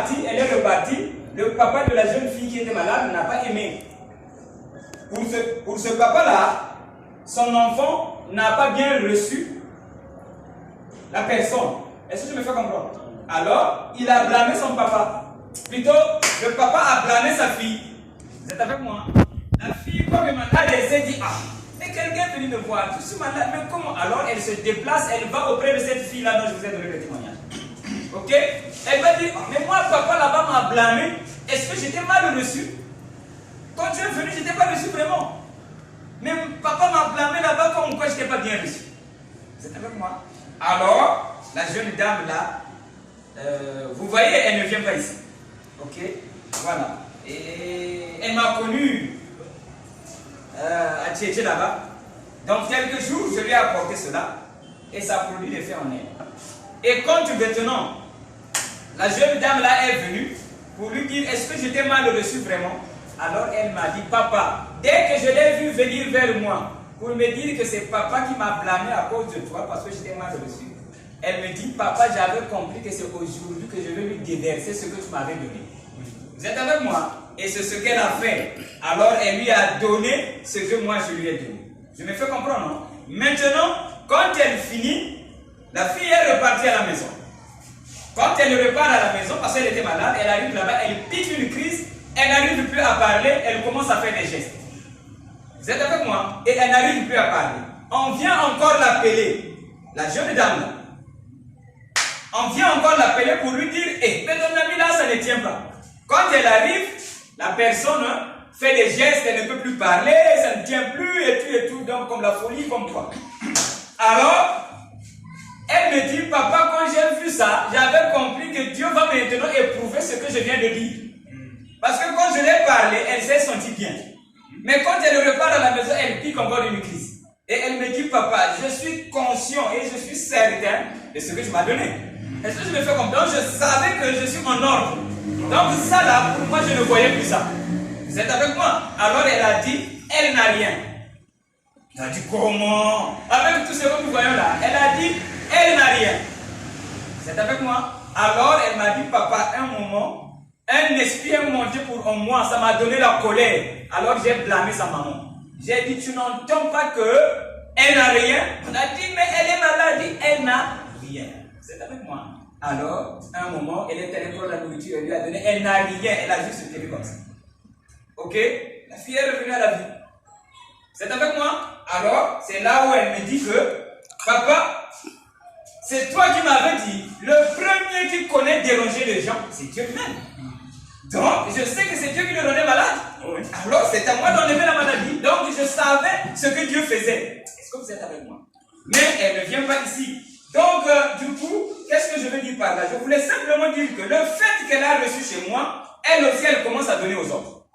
partie, elle est repartie. Le papa de la jeune fille qui était malade n'a pas aimé. Pour ce papa-là, son enfant n'a pas bien reçu la personne. Est-ce que je me fais comprendre? Alors, il a blâmé son papa. Plutôt, le papa a blâmé sa fille. Vous êtes avec moi? La fille, comme elle est malade, elle s'est dit, ah, mais quelqu'un est venu me voir, je suis malade, mais comment? Alors, elle se déplace, elle va auprès de cette fille-là dont je vous ai donné le témoignage. Ok? Elle va dire, oh, mais moi, papa là-bas m'a blâmé. Est-ce que j'étais mal reçu? Quand tu es venu, je n'étais pas reçu vraiment. Mais papa m'a blâmé là-bas comme quoi je n'étais pas bien reçu. Vous êtes avec moi? Alors, la jeune dame là, vous voyez, elle ne vient pas ici. Ok? Voilà. Et elle m'a connu à Tchétché là-bas. Donc, quelques jours, je lui ai apporté cela. Et ça produit l'effet en elle. Et quand maintenant, la jeune dame là est venue pour lui dire, est-ce que j'étais mal reçu vraiment? Alors elle m'a dit, papa, dès que je l'ai vu venir vers moi pour me dire que c'est papa qui m'a blâmé à cause de toi parce que j'étais mal reçu, elle me dit, papa, j'avais compris que c'est aujourd'hui que je vais lui déverser ce que tu m'avais donné. Vous êtes avec moi? Et c'est ce qu'elle a fait. Alors elle lui a donné ce que moi je lui ai donné. Je me fais comprendre, non? Maintenant, quand elle finit, la fille est repartie à la maison. Quand elle repart à la maison, parce qu'elle était malade, elle arrive là-bas, elle pique une crise, elle n'arrive plus à parler, elle commence à faire des gestes. Vous êtes avec moi? Et elle n'arrive plus à parler. On vient encore l'appeler, la jeune dame là. On vient encore l'appeler pour lui dire, mais ton ami là, ça ne tient pas. Quand elle arrive, la personne fait des gestes, elle ne peut plus parler, ça ne tient plus, et tout, donc comme la folie, comme toi. Alors, elle me dit, papa, quand j'ai vu ça, j'avais compris que Dieu va maintenant éprouver ce que je viens de dire. Parce que quand je l'ai parlé, elle s'est sentie bien. Mais quand elle repart à la maison, elle pique encore une crise. Et elle me dit, papa, je suis conscient et je suis certain de ce que tu m'as donné. Est-ce que je me fais comprendre? Donc je savais que je suis en ordre. Donc ça là, pour moi, je ne voyais plus ça. Vous êtes avec moi? Alors elle a dit, elle n'a rien. Elle a dit, comment? Avec tout ce que nous voyons là, elle a dit, elle n'a rien. Vous êtes avec moi? Alors elle m'a dit, papa, un moment, un esprit est monté pour moi, ça m'a donné la colère. Alors j'ai blâmé sa maman. J'ai dit, tu n'entends pas que elle n'a rien? On a dit, mais elle est malade, elle n'a rien. Vous êtes avec moi? Alors, à un moment, elle est allée prendre la nourriture, elle lui a donné, elle n'a rien, elle a juste tenu comme ça. Ok? La fille est revenue à la vie. Vous êtes avec moi? Alors, c'est là où elle me dit que, papa, c'est toi qui m'avais dit, le premier qui connaît déranger les gens, c'est Dieu lui-même. Donc, je sais que c'est Dieu qui le rendait malade. Oui. Alors, c'est à moi d'enlever la maladie. Donc, je savais ce que Dieu faisait. Est-ce que vous êtes avec moi? Mais elle ne vient pas ici. Donc, du coup, qu'est-ce que je veux dire par là? Je voulais simplement dire que le fait qu'elle a reçu chez moi, elle aussi, elle commence à donner aux autres.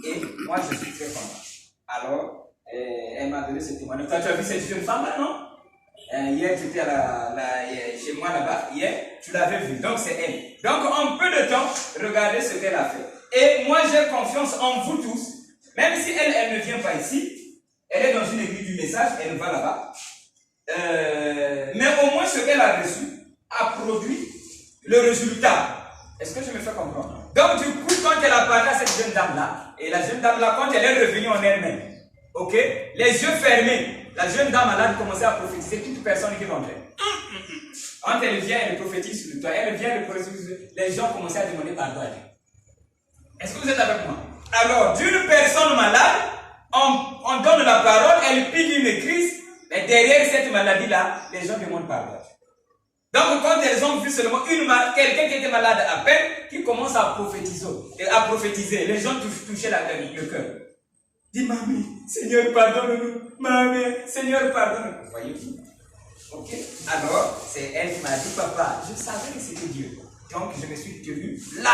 Et moi, je suis très content. Alors, elle m'a donné ce témoignage. Toi, tu as vu cette jeune femme-là, non? Hier, tu étais chez moi là-bas. Hier, tu l'avais vue. Donc, c'est elle. Donc, en peu de temps, regardez ce qu'elle a fait. Et moi, j'ai confiance en vous tous. Même si elle ne vient pas ici, elle est dans une église du message, elle va là-bas. Mais au moins, ce qu'elle a reçu a produit le résultat. Est-ce que je me fais comprendre? Donc, du coup, quand elle a parlé à cette jeune dame-là, et la jeune dame-là, quand elle est revenue en elle-même, ok, les yeux fermés, la jeune dame malade commençait à prophétiser toute personne qui rentrait. Quand elle vient, elle prophétise sur toi. Elle vient, elle prophétise. Les gens commençaient à demander pardon à Dieu. Est-ce que vous êtes avec moi? Alors, d'une personne malade, on donne la parole, elle pique une crise, mais derrière cette maladie-là, les gens demandent pardon à Dieu. Donc, quand elles ont vu seulement quelqu'un qui était malade à peine, qui commence à prophétiser, les gens touchaient le cœur. Dis, mamie, Seigneur, pardonne-nous. Mamie, Seigneur, pardonne-nous. Voyez-vous? Ok? Alors, c'est elle qui m'a dit, papa, je savais que c'était Dieu. Donc, je me suis tenu là,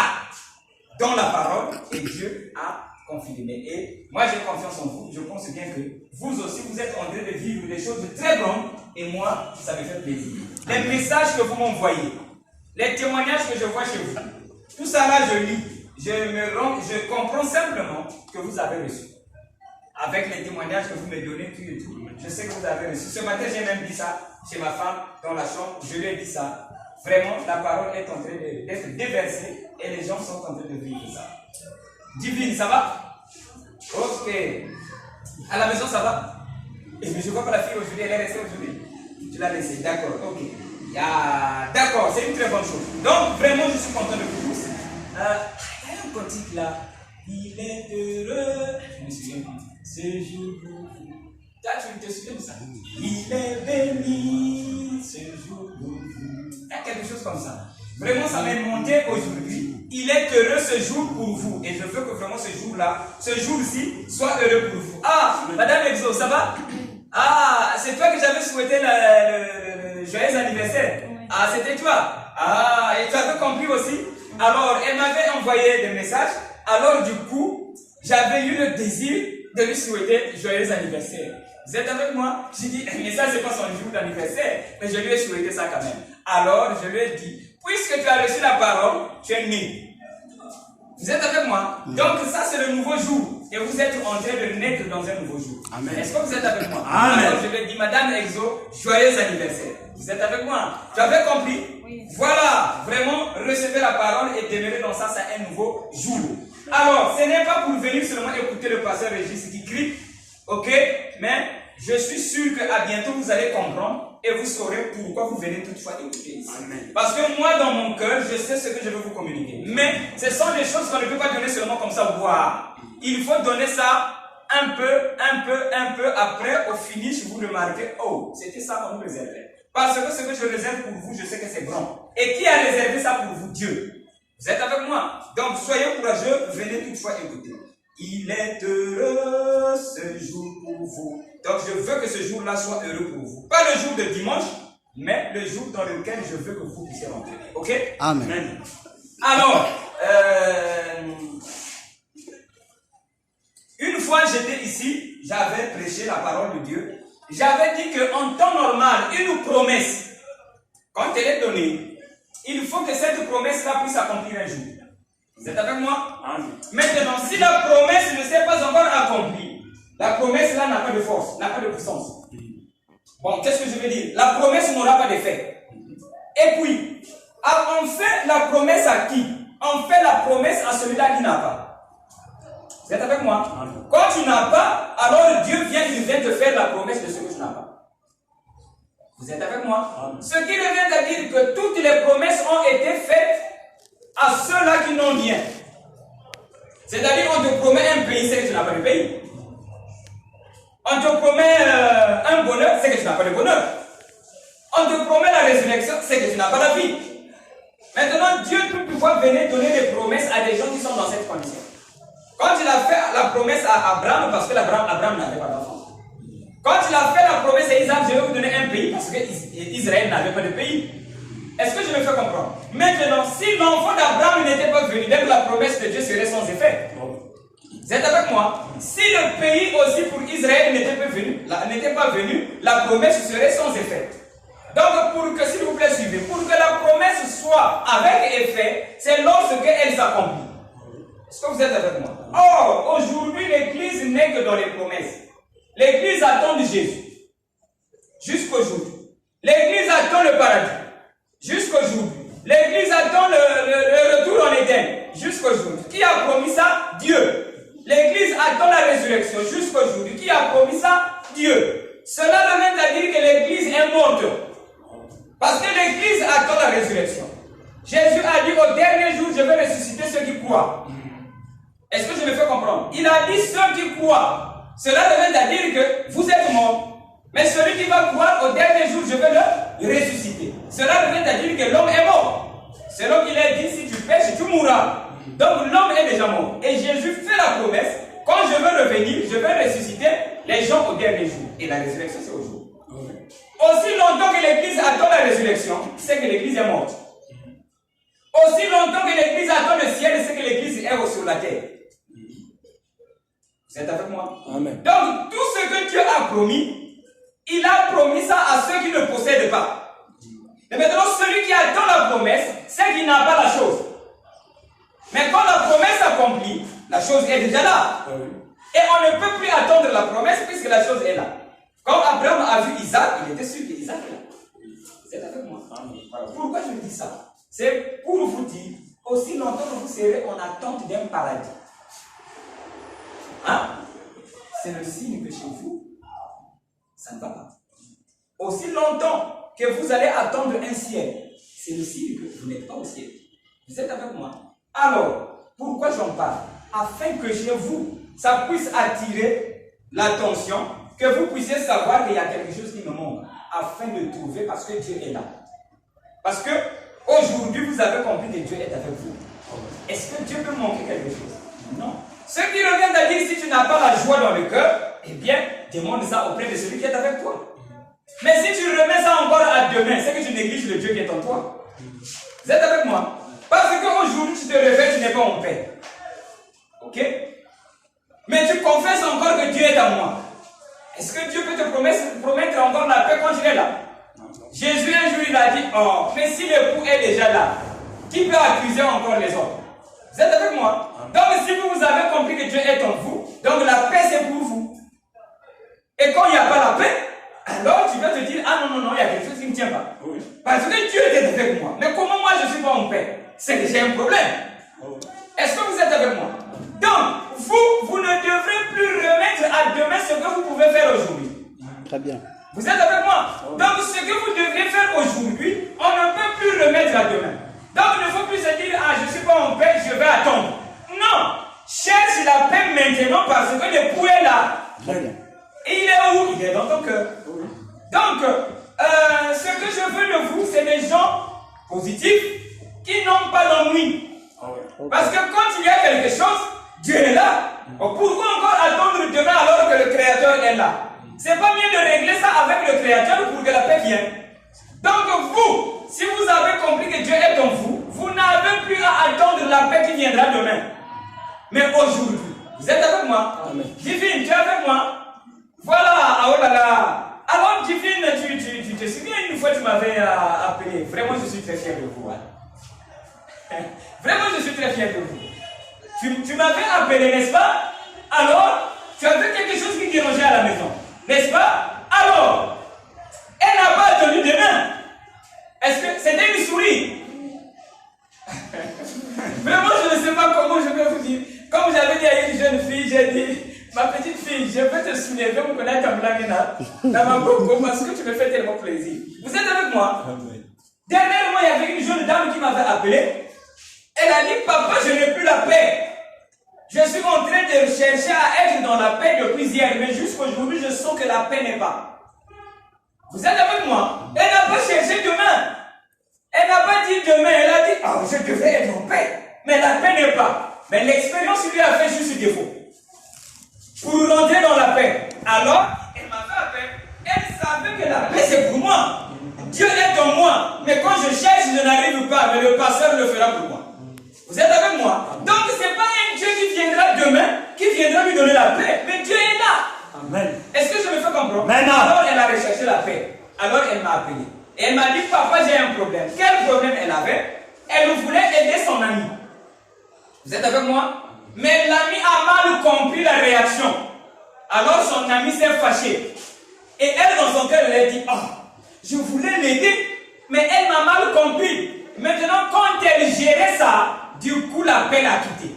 dans la parole, et Dieu a confirmé. Et moi, j'ai confiance en vous. Je pense bien que vous aussi, vous êtes en train de vivre des choses très grandes. Et moi, ça me fait plaisir. Les messages que vous m'envoyez, les témoignages que je vois chez vous, tout ça là, je lis. Je comprends simplement que vous avez reçu. Avec les témoignages que vous me donnez, tout et tout. Je sais que vous avez reçu. Ce matin, j'ai même dit ça chez ma femme, dans la chambre. Je lui ai dit ça. vraiment, la parole est en train d'être déversée et les gens sont en train de vivre ça. Divine, ça va? Ok. À la maison, ça va? Et je vois que la fille aujourd'hui, elle est restée aujourd'hui. Tu l'as laissée, d'accord, ok. D'accord, c'est une très bonne chose. Donc, vraiment, je suis content de vous tous. Il y a un cantique là. Il est heureux. Je me souviens plus. Ce jour pour vous. Tu te souviens de ça? Il est béni. Ce jour pour vous. Il y a quelque chose comme ça. Vraiment, ça m'est monté aujourd'hui. Il est heureux ce jour pour vous. Et je veux que vraiment ce jour-là, ce jour-ci, soit heureux pour vous. Ah, Madame Exo, ça va? Ah, c'est toi que j'avais souhaité le joyeux anniversaire. Oui. Ah, c'était toi. Ah, et tu avais compris aussi. Alors, elle m'avait envoyé des messages. Alors, du coup, j'avais eu le désir de lui souhaiter joyeux anniversaire. Vous êtes avec moi? J'ai dit, mais ça, c'est pas son jour d'anniversaire. Mais je lui ai souhaité ça quand même. Alors, je lui ai dit, puisque tu as reçu la parole, tu es né. Vous êtes avec moi? Donc ça c'est le nouveau jour. Et vous êtes en train de naître dans un nouveau jour. Amen. Est-ce que vous êtes avec moi? Amen. Alors je lui ai dit, Madame Exo, joyeux anniversaire. Vous êtes avec moi? Tu avais compris? Oui. Voilà, vraiment, recevez la parole et demeurer dans ça, c'est un nouveau jour. Alors, ce n'est pas pour venir seulement écouter le pasteur Régis qui crie, ok? Mais je suis sûr qu'à bientôt vous allez comprendre. Et vous saurez pourquoi vous venez toutefois écouter ici. Amen. Parce que moi, dans mon cœur, je sais ce que je veux vous communiquer. Mais ce sont des choses qu'on ne peut pas donner seulement comme ça, voir. Il faut donner ça un peu. Après, au finish, vous remarquez, oh, c'était ça qu'on nous réservait. Parce que ce que je réserve pour vous, je sais que c'est grand. Et qui a réservé ça pour vous? Dieu. Vous êtes avec moi? Donc, soyez courageux, venez toutefois écouter. Il est heureux ce jour pour vous. Donc je veux que ce jour-là soit heureux pour vous. Pas le jour de dimanche, mais le jour dans lequel je veux que vous puissiez rentrer. Ok? Amen. Alors, une fois j'étais ici, j'avais prêché la parole de Dieu. J'avais dit qu'en temps normal, une promesse, quand elle est donnée, il faut que cette promesse-là puisse accomplir un jour. Vous êtes avec moi? Amen. Maintenant, si la promesse ne s'est pas encore accomplie, la promesse là n'a pas de force, n'a pas de puissance. Bon, qu'est-ce que je veux dire? La promesse n'aura pas d'effet. Et puis, on fait la promesse à qui? On fait la promesse à celui-là qui n'a pas. Vous êtes avec moi? Amen. Quand tu n'as pas, alors Dieu vient te faire la promesse de ce que tu n'as pas. Vous êtes avec moi? Amen. Ce qui revient à dire que toutes les promesses ont été faites à ceux-là qui n'ont rien. C'est-à-dire, on te promet un pays, c'est que tu n'as pas de pays. On te promet un bonheur, c'est que tu n'as pas de bonheur. On te promet la résurrection, c'est que tu n'as pas la vie. Maintenant, Dieu peut pouvoir venir donner des promesses à des gens qui sont dans cette condition. Quand il a fait la promesse à Abraham, parce que Abraham n'avait pas d'enfant. Quand il a fait la promesse à Isaac, je vais vous donner un pays, parce que Israël n'avait pas de pays. Est-ce que je me fais comprendre? Maintenant, si l'enfant d'Abraham n'était pas venu, même la promesse de Dieu serait sans effet. Vous êtes avec moi? Si le pays aussi pour Israël n'était pas venu, la promesse serait sans effet. Donc, pour que, s'il vous plaît, suivez, pour que la promesse soit avec effet, c'est lorsque elle s'accomplit. Est-ce que vous êtes avec moi? Or, aujourd'hui, l'Église n'est que dans les promesses. L'Église attend de Jésus. Jusqu'aujourd'hui. L'Église attend le paradis. Jusqu'aujourd'hui. L'Église attend le retour en Éden. Jusqu'aujourd'hui. Qui a promis ça? Dieu. L'Église attend la résurrection. Jusqu'aujourd'hui. Qui a promis ça? Dieu. Cela revient à dire que l'Église est morte. Parce que l'Église attend la résurrection. Jésus a dit au dernier jour, je vais ressusciter ceux qui croient. Est-ce que je me fais comprendre? Il a dit ceux qui croient. Cela revient à dire que vous êtes morts. Mais celui qui va croire au dernier jour, je vais le ressusciter. Cela revient à dire que l'homme est mort. C'est l'homme qui l'a dit, si tu pêches, tu mourras. Donc l'homme est déjà mort. Et Jésus fait la promesse, quand je veux revenir, je vais ressusciter les gens au dernier jour. Et la résurrection, c'est au jour. Aussi longtemps que l'Église attend la résurrection, c'est que l'Église est morte. Aussi longtemps que l'Église attend le ciel, c'est que l'Église est sur la terre. Vous êtes avec moi? Amen. Donc, tout ce que Dieu a promis, il a promis ça à ceux qui ne possèdent pas. Et maintenant, celui qui attend la promesse, c'est qu'il n'a pas la chose. Mais quand la promesse accomplie, la chose est déjà là. Et on ne peut plus attendre la promesse puisque la chose est là. Quand Abraham a vu Isaac, il était sûr qu'Isaac est là. Vous êtes avec moi? Voilà. Pourquoi je dis ça? C'est pour vous dire, aussi longtemps que vous serez en attente d'un paradis. Hein? C'est le signe que chez vous, ça ne va pas. Aussi longtemps que vous allez attendre un ciel, c'est le signe que vous n'êtes pas au ciel. Vous êtes avec moi? Alors, pourquoi j'en parle? Afin que chez vous, ça puisse attirer l'attention, que vous puissiez savoir qu'il y a quelque chose qui me manque, afin de trouver, parce que Dieu est là. Parce que aujourd'hui, vous avez compris que Dieu est avec vous. Est-ce que Dieu peut manquer quelque chose? Non. Ceux qui reviennent à dire, si tu n'as pas la joie dans le cœur, eh bien, demande ça auprès de celui qui est avec toi. Mais si tu remets ça encore à demain, c'est que tu négliges le Dieu qui est en toi. Vous êtes avec moi? Parce qu'aujourd'hui, tu te réveilles, tu n'es pas en paix. Ok? Mais tu confesses encore que Dieu est à moi. Est-ce que Dieu peut te promettre encore la paix quand il est là? Jésus un jour il a dit, oh, mais si l'époux est déjà là, qui peut accuser encore les autres? Vous êtes avec moi? Donc si vous avez compris que Dieu est en vous, donc la paix c'est pour vous. Et quand il n'y a pas la paix, alors tu vas te dire, ah non, il y a quelque chose qui ne tient pas. Oui. Parce que Dieu est avec moi. Mais comment moi je ne suis pas en paix? C'est que j'ai un problème. Est-ce que vous êtes avec moi? Donc, vous ne devrez plus remettre à demain ce que vous pouvez faire aujourd'hui. Très bien. Vous êtes avec moi? Donc, ce que vous devriez faire aujourd'hui, on ne peut plus remettre à demain. Donc, il ne faut plus se dire, ah, je ne suis pas en paix, je vais attendre. Non! Cherche la paix maintenant parce que l'époux est là. Très bien. Et il est où? Il est dans ton cœur. Donc, ce que je veux de vous, c'est des gens positifs qui n'ont pas d'ennui. Parce que quand il y a quelque chose, Dieu est là. Pourquoi encore attendre demain alors que le Créateur est là? C'est pas mieux de régler ça avec le Créateur pour que la paix vienne. Donc vous, si vous avez compris que Dieu est en vous, vous n'avez plus à attendre la paix qui viendra demain. Mais aujourd'hui, vous êtes avec moi? Amen. Divine, tu es avec moi? Voilà, oh là là. Alors Divine, tu te souviens une fois tu m'avais appelé. Vraiment, je suis très fier de vous. Hein? Vraiment, je suis très fier de vous. Tu m'avais appelé, n'est-ce pas? Alors, tu avais quelque chose qui dérangeait à la maison, n'est-ce pas? Alors, elle n'a pas attendu demain. Est-ce que c'était une souris? Vraiment, je ne sais pas comment je vais vous dire. Comme j'avais dit à une jeune fille, j'ai dit, ma petite fille, je veux te soulever, me connaître comme l'amina dans ma bouche parce que tu me fais tellement plaisir. Vous êtes avec moi? Dernièrement, il y avait une jeune dame qui m'avait appelé. Elle a dit, papa, je n'ai plus la paix. Je suis en train de chercher à être dans la paix depuis hier, mais jusqu'aujourd'hui, je sens que la paix n'est pas. Vous êtes avec moi? Elle n'a pas cherché demain. Elle n'a pas dit demain. Elle a dit, oh, je devais être en paix. Mais la paix n'est pas. Mais l'expérience lui a fait juste défaut. Pour rentrer dans la paix. Alors, elle m'a fait appel. Elle savait que la paix, c'est pour moi. Dieu est en moi. Mais quand je cherche, je n'arrive pas. Mais le pasteur le fera pour moi. Vous êtes avec moi? Donc, ce n'est pas un Dieu qui viendra demain, qui viendra lui donner la paix. Mais Dieu est là. Amen. Est-ce que je me fais comprendre? Maintenant. Alors, elle a recherché la paix. Alors, elle m'a appelé. Et elle m'a dit, papa, j'ai un problème. Quel problème elle avait? Elle voulait aider son ami. Vous êtes avec moi? Mais l'ami a mal compris la réaction. Alors, son ami s'est fâché. Et elle, dans son cœur, elle a dit, oh, je voulais l'aider, mais elle m'a mal compris. Maintenant, quand elle gérait ça, du coup, la paix l'a quittée.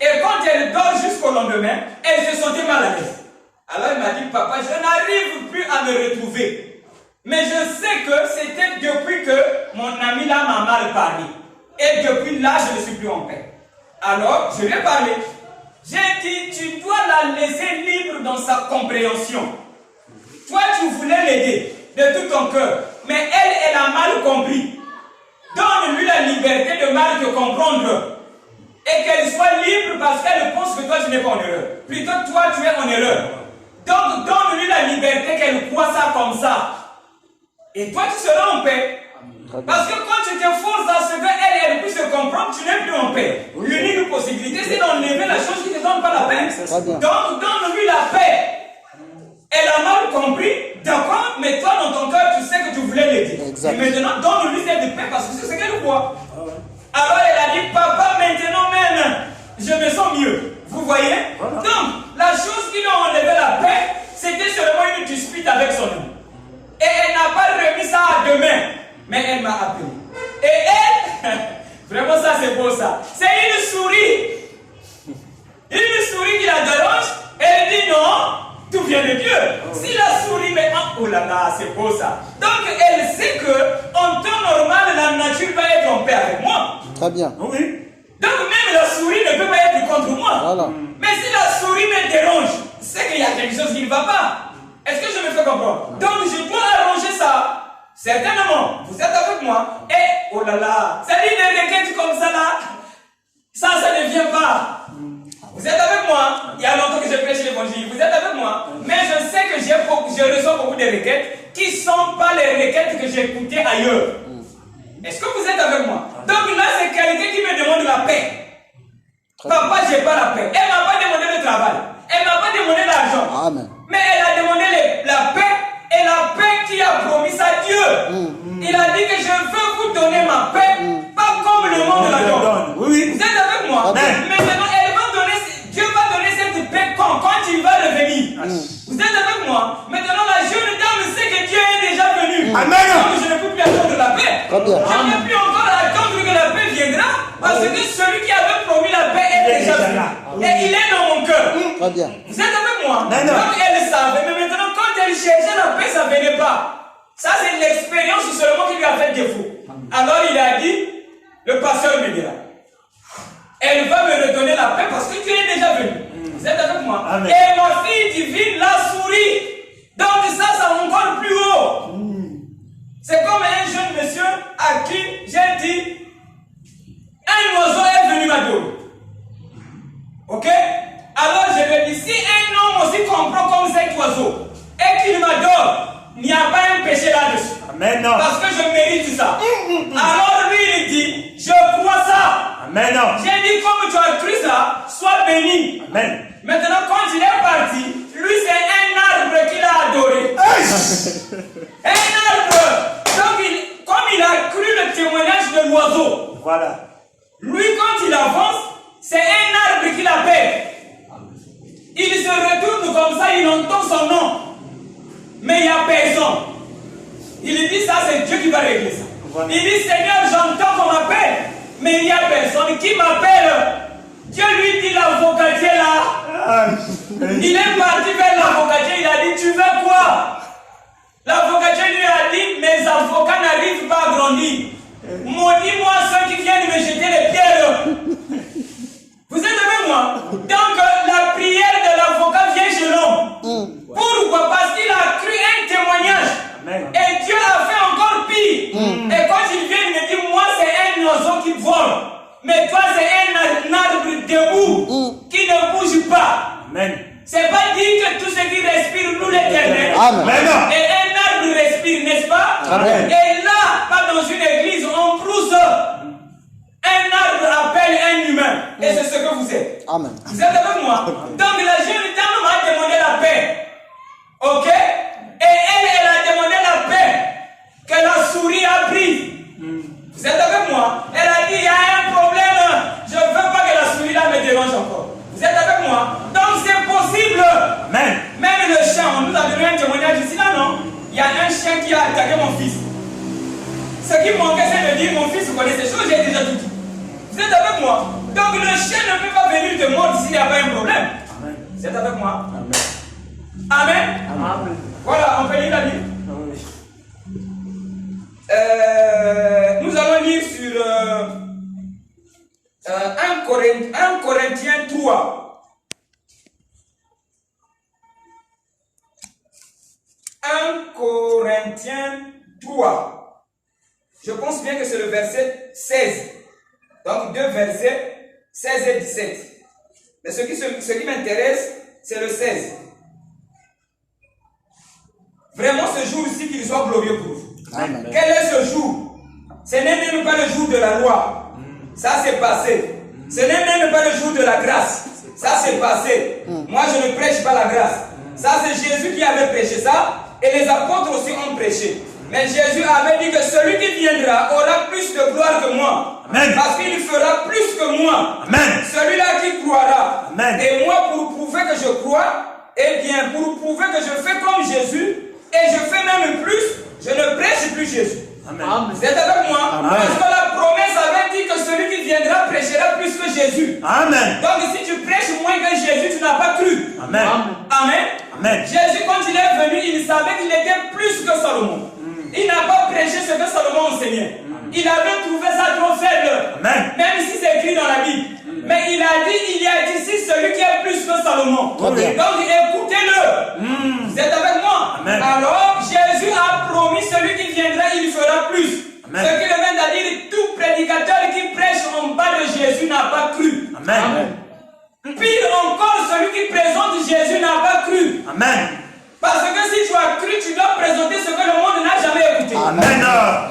Et quand elle dort jusqu'au lendemain, elle se sentait mal à l'aise. Alors elle m'a dit, papa, je n'arrive plus à me retrouver. Mais je sais que c'était depuis que mon ami là m'a mal parlé. Et depuis là, je ne suis plus en paix. Alors, je lui ai parlé. J'ai dit, tu dois la laisser libre dans sa compréhension. Toi, tu voulais l'aider de tout ton cœur. Mais elle a mal compris. Donne-lui la liberté de mal te comprendre. Et qu'elle soit libre parce qu'elle pense que toi tu n'es pas en erreur. Plutôt toi tu es en erreur. Donc donne-lui la liberté qu'elle croit ça comme ça. Et toi tu seras en paix. Parce que quand tu te forces à ce qu'elle puisse te comprendre, tu n'es plus en paix. L'unique possibilité c'est d'enlever la chose qui ne te donne pas la paix. Donc donne-lui la paix. Elle a mal compris, d'accord, mais toi dans ton cœur tu sais que tu voulais l'aider. Et maintenant donne-lui cette paix parce que c'est ce qu'elle croit. Alors elle a dit, papa, maintenant même, je me sens mieux. Vous voyez? Donc, la chose qui lui a enlevé la paix, c'était seulement une dispute avec son homme. Et elle n'a pas remis ça à demain. c'est beau ça. C'est une souris. Une souris qui la dérange, elle dit non, tout vient de Dieu. Si la souris met oh là là, c'est beau ça. Donc elle sait que en temps normal, la nature va être en paix avec moi. Très bien. Oui. Donc même la souris ne peut pas être contre moi. Voilà. Mais si la souris me dérange, c'est qu'il y a quelque chose qui ne va pas. Est-ce que je me fais comprendre? Donc je dois arranger ça. Certainement, vous êtes avec moi. Et oh là là, ça dit des requêtes comme ça là. Ça ne vient pas. Vous êtes avec moi? Il y a longtemps que je prêche l'évangile. Vous êtes avec moi? Mais je sais que je reçois beaucoup de requêtes qui ne sont pas les requêtes que j'ai écoutées ailleurs. Est-ce que vous êtes avec moi? Donc là, c'est quelqu'un qui me demande la paix. Papa, je n'ai pas la paix. Elle ne m'a pas demandé le travail. Elle ne m'a pas demandé l'argent. Amen. Mais elle a demandé la paix. Et la paix qu'il a promis à Dieu. Il a dit que je veux vous donner ma paix. Pas comme le monde la donne. Oui. Vous êtes avec moi? Maintenant, Dieu va donner cette paix quand il va revenir. Vous êtes avec moi? Maintenant, la jeune dame sait que Dieu est déjà venu. Amen. Donc je ne peux plus attendre la paix. Très bien. Je ne peux plus encore attendre que la paix viendra. Parce que celui qui avait promis la paix est déjà venu. Et il est dans mon cœur. Très bien. Vous êtes avec moi? Non. Donc elle savait. Mais maintenant, quand elle cherchait la paix, ça ne venait pas. Ça, c'est l'expérience seulement qui lui a fait défaut. Alors il a dit, le pasteur me dira. Elle va me redonner la paix parce que tu es déjà venu. Vous êtes avec moi? Amen. Et ma fille divine, la souris. Donc ça va encore plus haut. C'est comme un jeune monsieur à qui j'ai dit, un oiseau est venu m'adorer. Ok? Alors je lui ai dit, si un homme aussi comprend comme cet oiseau et qu'il m'adore, il n'y a pas un péché là-dessus. Amen. Parce que je mérite ça. Alors lui, il dit, je crois ça. Amen. J'ai dit, comme tu as cru ça, sois béni. Amen. Maintenant, quand il est parti, lui, c'est un arbre qu'il a adoré. Un arbre. Donc, comme il a cru le témoignage de l'oiseau, Voilà. lui, quand il avance, c'est un arbre qu'il appelle. Il se retourne comme ça, il entend son nom. Mais il n'y a personne. Il dit, ça, c'est Dieu qui va régler ça. Voilà. Il dit, Seigneur, j'entends qu'on m'appelle. Mais il n'y a personne qui m'appelle. Dieu lui dit, l'avocatier là. Il est parti vers l'avocatier, il a dit, tu veux quoi? L'avocatier lui a dit, mes avocats n'arrivent pas à grandir. Maudis-moi ceux qui viennent me jeter les pierres. Vous êtes avec moi? Donc la prière de l'avocat vient chez l'homme. Pourquoi? Parce qu'il a cru un témoignage. Amen. Et Dieu a fait encore pire. Et quand il vient, il me dit, moi c'est un oiseau qui vole. Mais toi c'est un arbre debout qui ne bouge pas. Amen. C'est pas dit que tout ce qui respire nous l'éternel. Amen. Et un arbre respire, n'est-ce pas? Amen. Et là, pas dans une église, on pousse. Un arbre appelle un humain. Et c'est ce que vous êtes. Amen. Vous êtes avec moi? Donc la jeune dame m'a demandé la paix. Ok? Et elle a demandé la paix que la souris a prise. Vous êtes avec moi? Elle a dit, il y a un problème. Je ne veux pas que la souris là me dérange encore. Vous êtes avec moi? Donc c'est possible. Amen. Même le chien, on nous a donné un témoignage ici, là, non? Il y a un chien qui a attaqué mon fils. Ce qui manquait, c'est de dire, mon fils connaît ces choses, j'ai déjà tout dit. Vous êtes avec moi? Donc le chien ne peut pas venir te mordre s'il n'y a pas un problème. Vous êtes avec moi? Amen. Amen. Voilà, on peut lire la Bible. Nous allons lire sur 1 Corinthiens 3. 1 Corinthiens 3. Je pense bien que c'est le verset 16. Donc deux versets, 16 et 17. Mais ce qui m'intéresse, c'est le 16. Vraiment ce jour-ci qu'il soit glorieux pour vous. Amen. Quel est ce jour? Ce n'est même pas le jour de la loi. Ça c'est passé. Ce n'est même pas le jour de la grâce. Ça c'est passé. Moi je ne prêche pas la grâce. Ça c'est Jésus qui avait prêché ça. Et les apôtres aussi ont prêché. Mais Jésus avait dit que celui qui viendra aura plus de gloire que moi. Amen. Parce qu'il fera plus que moi. Amen. Celui-là qui croira. Amen. Et moi, pour prouver que je crois, eh bien, pour prouver que je fais comme Jésus, et je fais même plus, je ne prêche plus Jésus. Amen. Vous êtes avec moi? Amen. Parce que la promesse avait dit que celui qui viendra Jésus. Amen. Donc si tu prêches moins que Jésus, tu n'as pas cru. Amen. Amen. Amen. Jésus, quand il est venu, il savait qu'il était plus que Salomon. Il n'a pas prêché ce que Salomon enseignait. Il avait trouvé ça trop faible. Amen. Même si c'est écrit dans la Bible. Mais il a dit, il y a ici celui qui est plus que Salomon. Donc écoutez-le. Vous êtes avec moi? Amen. Alors Jésus a promis, celui qui viendra, il fera plus. Amen. Ce qui revient à dire, tout prédicateur qui prêche en bas de Jésus n'a pas cru. Amen. Pire encore, celui qui présente Jésus n'a pas cru. Amen. Parce que si tu as cru, tu dois présenter ce que le monde n'a jamais écouté. Amen.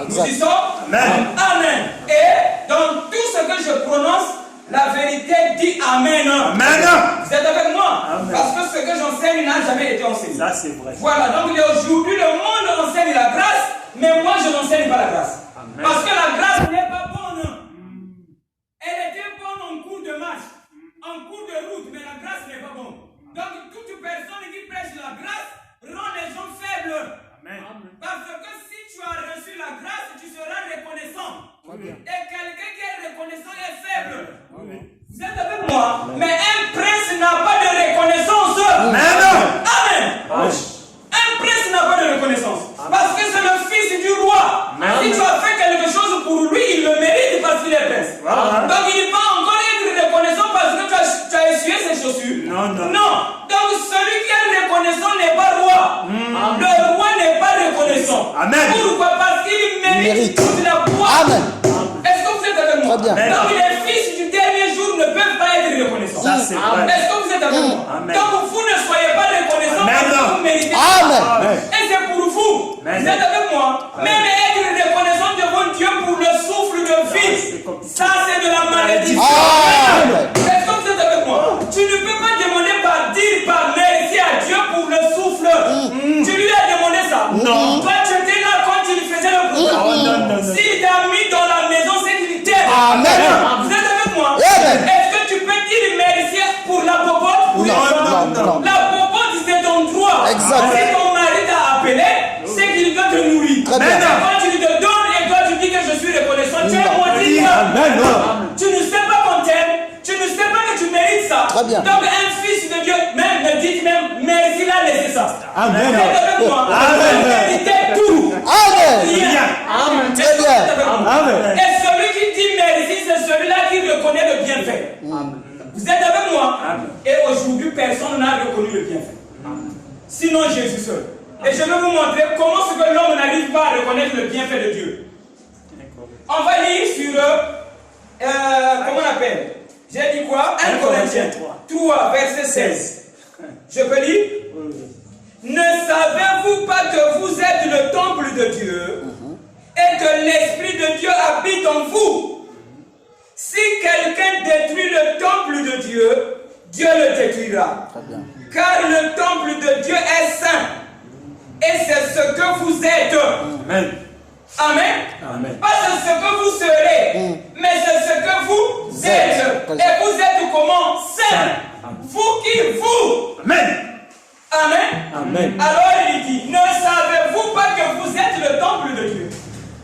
Nous y sommes? Amen. Amen. Et dans tout ce que je prononce, la vérité dit Amen. Amen. Vous êtes avec moi? Amen. Parce que ce que j'enseigne n'a jamais été enseigné. Ça, c'est vrai. Voilà, donc aujourd'hui, le monde enseigne la grâce, mais moi, je n'enseigne pas la grâce. Amen. Parce que la grâce n'est pas bonne. Elle était bonne en cours de marche, en cours de route, mais la grâce n'est pas bonne. Donc, toute personne qui prêche la grâce rend les gens faibles. Amen. Parce que si tu as reçu la grâce, tu seras reconnaissant. Et quelqu'un qui est reconnaissant est faible. Vous êtes avec moi? Mais un prince n'a pas de reconnaissance. Amen. Amen. Un prince n'a pas de reconnaissance. Parce que c'est le fils du roi. Si tu as fait quelque chose pour lui, il le mérite parce qu'il est prince. Donc il va encore être reconnaissant parce que tu as essuyé ses chaussures. Non. Donc celui qui est reconnaissant n'est pas roi. Le roi n'est pas reconnaissant. Amen. Pourquoi? Parce qu'il mérite toute la gloire. Amen. Est-ce que vous êtes avec moi? Très bien. Donc les fils du dernier jour ne peuvent pas être reconnaissants. Ça, c'est vrai. Est-ce que vous êtes avec moi? Amen. Donc vous ne soyez pas reconnaissants parce que vous méritez. Amen. Et c'est pour vous. Amen. Vous êtes avec moi? Même être reconnaissant devant Dieu pour le souffle de vie, ça c'est de la malédiction. Amen. Est-ce que vous êtes avec moi? Tu ne peux pas demander par merci à Dieu pour le souffle. Tu lui as demandé ça? Non. Toi tu étais là quand il faisait le programme. Non. S'il t'a mis dans la maison, c'est qu'il t'aide. Amen. Vous êtes avec moi? Amen. Est-ce que tu peux dire merci pour la popote? Non. La popote c'est ton droit. Exact. Si ton mari t'a appelé, c'est qu'il doit te nourrir. Très bien. Et quand tu te donnes et toi tu dis que je suis reconnaissant, tu es moitié. Tu ne sais pas qu'on t'aime, tu ne sais pas que tu mérites ça. Très bien. Donc un fils de Dieu, même me dit même merci, là laissez ça. Amen. Vous êtes avec moi? Amen. Vous méritez tout. Amen. Rien. Amen. Est-ce Très que vous bien. êtes avec moi? Amen. Et celui qui dit merci, c'est celui-là qui reconnaît le bienfait. Vous êtes avec moi? Amen. Et aujourd'hui, personne n'a reconnu le bienfait. Sinon Jésus seul. Et je vais vous montrer comment ce que l'homme n'arrive pas à reconnaître le bienfait de Dieu. On va lire sur, comment on appelle? J'ai dit quoi? 1 Corinthiens 3, verset 16. Je peux lire? Ne savez-vous pas que vous êtes le temple de Dieu et que l'Esprit de Dieu habite en vous? Si quelqu'un détruit le temple de Dieu, Dieu le détruira. Très bien. Car le temple de Dieu est saint. Et c'est ce que vous êtes. Amen. Amen. Amen. Pas ce que vous serez, mais c'est ce que vous êtes. Et vous êtes comment? Saint. Vous qui vous. Amen. Amen. Amen. Alors il dit, ne savez-vous pas que vous êtes le temple de Dieu?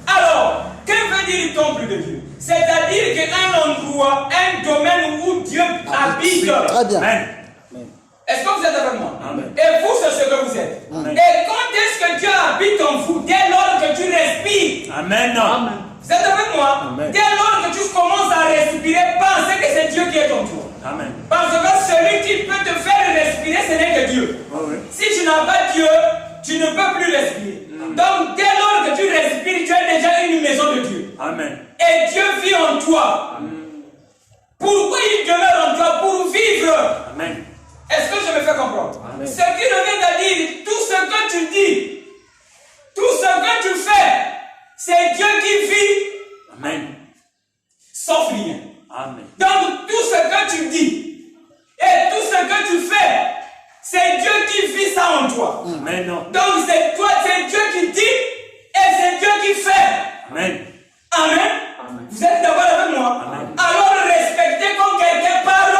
Alors, que veut dire le temple de Dieu? C'est-à-dire qu'un endroit, un domaine où Dieu habite. Très bien. Amen. Est-ce que vous êtes avec moi? Amen. Et vous, c'est ce que vous êtes. Amen. Et quand est-ce que Dieu habite en vous? Dès lors que tu respires. Amen. Vous êtes avec moi? Amen. Dès lors que tu commences à respirer, pensez que c'est Dieu qui est en toi. Amen. Parce que celui qui peut te faire respirer, ce n'est que Dieu. Si tu n'as pas Dieu, tu ne peux plus respirer. Donc, dès lors que tu respires, tu as déjà une maison de Dieu. Amen. Et Dieu vit en toi. Pourquoi il demeure en toi? Pour vivre. Amen. Est-ce que je me fais comprendre? Amen. Ce qui revient à dire, tout ce que tu dis, tout ce que tu fais, c'est Dieu qui vit, Amen. sauf rien. Amen. Donc, tout ce que tu dis et tout ce que tu fais, c'est Dieu qui vit ça en toi. Amen. Donc, c'est toi, c'est Dieu qui dit et c'est Dieu qui fait. Amen. Amen. Vous êtes d'accord avec moi? Amen. Alors, respectez quand quelqu'un parle.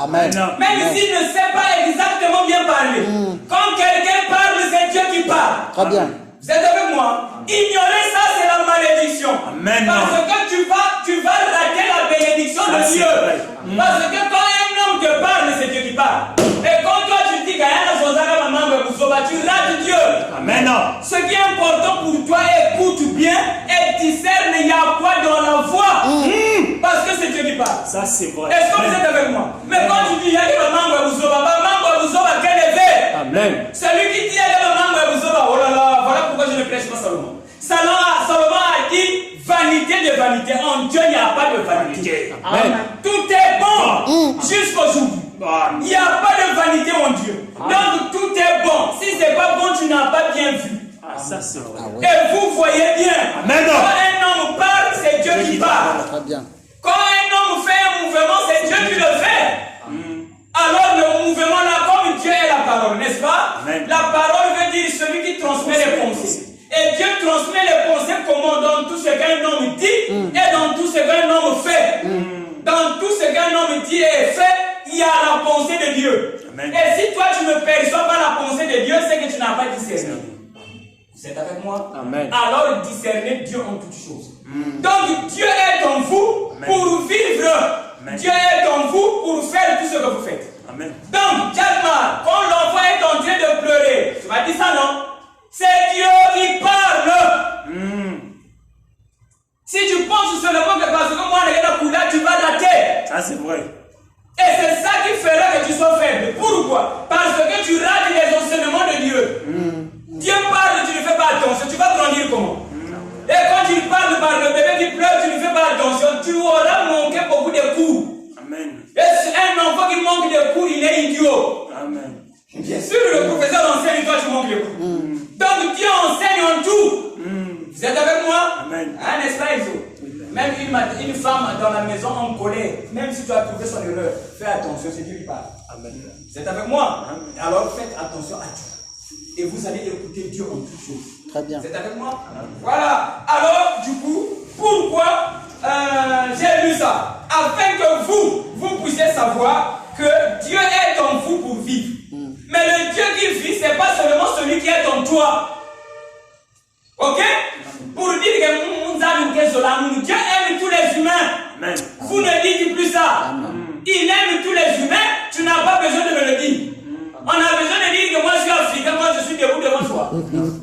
Amen. Même s'il ne sait pas exactement bien parler. Quand quelqu'un parle, c'est Dieu qui parle. Très bien. Vous êtes avec moi? Ignorer ça, c'est la malédiction. Amen. Parce que tu vas rater la bénédiction de de Dieu. Parce que quand un homme te parle, c'est Dieu qui parle. Et quand toi tu dis qu'il y a un Zozaka Maman tu rates Dieu. Amen. Ce qui est important pour toi, écoute bien et discerne il y a quoi dans la voix. Parce que c'est Dieu qui parle. Ça c'est vrai. Est-ce que vous êtes avec moi? Mais quand tu dis il y a des Maman quel effet? Amen. Celui qui dit il y a des Maman oh là là, voilà pourquoi je ne prêche pas Salomon. Salomon a dit vanité de vanité. En Dieu, il n'y a pas de vanité. Amen. Tout est bon jusqu'aujourd'hui. Il n'y a pas de vanité en Dieu. Donc tout est bon. Si ce n'est pas bon, tu n'as pas bien vu. Ah, ça c'est vrai. Et vous voyez bien. Amen. Quand un homme parle, c'est Dieu qui parle. Très bien. Quand un homme fait un mouvement, c'est Dieu qui le fait. Alors le mouvement là, comme Dieu est la parole, n'est-ce pas? Amen. La parole veut dire celui qui transmet les pensées. Et Dieu transmet les pensées comment? Dans tout ce qu'un homme dit et dans tout ce qu'un homme fait. Dans tout ce qu'un homme dit et fait, il y a la pensée de Dieu. Amen. Et si toi tu ne perçois pas la pensée de Dieu, c'est que tu n'as pas discerné. Vous êtes avec moi? Amen. Alors discernez Dieu en toutes choses. Donc Dieu est en vous pour vivre. Amen. Dieu est en vous pour faire tout ce que vous faites. Amen. Donc, Jalma, quand l'enfant est en train de pleurer, tu m'as dit ça, non? C'est Dieu qui parle. Si tu penses seulement que parce que moi, tu vas rater. Ça c'est vrai. Et c'est ça qui fera que tu sois faible. Pourquoi? Parce que tu rates les enseignements de Dieu. Dieu parle, tu ne fais pas attention. Tu vas grandir comment? Et quand il parle par le bébé qui pleure, tu ne fais pas attention. Tu auras manqué beaucoup de cours. Amen. Et un enfant qui manque de cours, il est idiot. Amen. Bien sûr, le professeur enseigne, toi tu manques de cours. Donc Dieu enseigne en tout. Vous êtes avec moi? Amen. Hein, n'est-ce pas, Iso? Même une femme dans la maison en colère, même si tu as trouvé son erreur, fais attention, c'est Dieu qui parle. Amen. Vous êtes avec moi? Alors faites attention à tout. Et vous allez écouter Dieu en toutes choses. Très bien. Vous êtes avec moi? Voilà. Alors, du coup, pourquoi j'ai lu ça? Afin que vous puissiez savoir que Dieu est en vous pour vivre. Mais le Dieu qui vit, ce n'est pas seulement celui qui est en toi. Ok? Pour dire que Dieu aime tous les humains. Amen. Vous ne dites plus ça. Il aime tous les humains. Tu n'as pas besoin de me le dire. On a besoin de dire que moi je suis africain, moi je suis debout devant toi.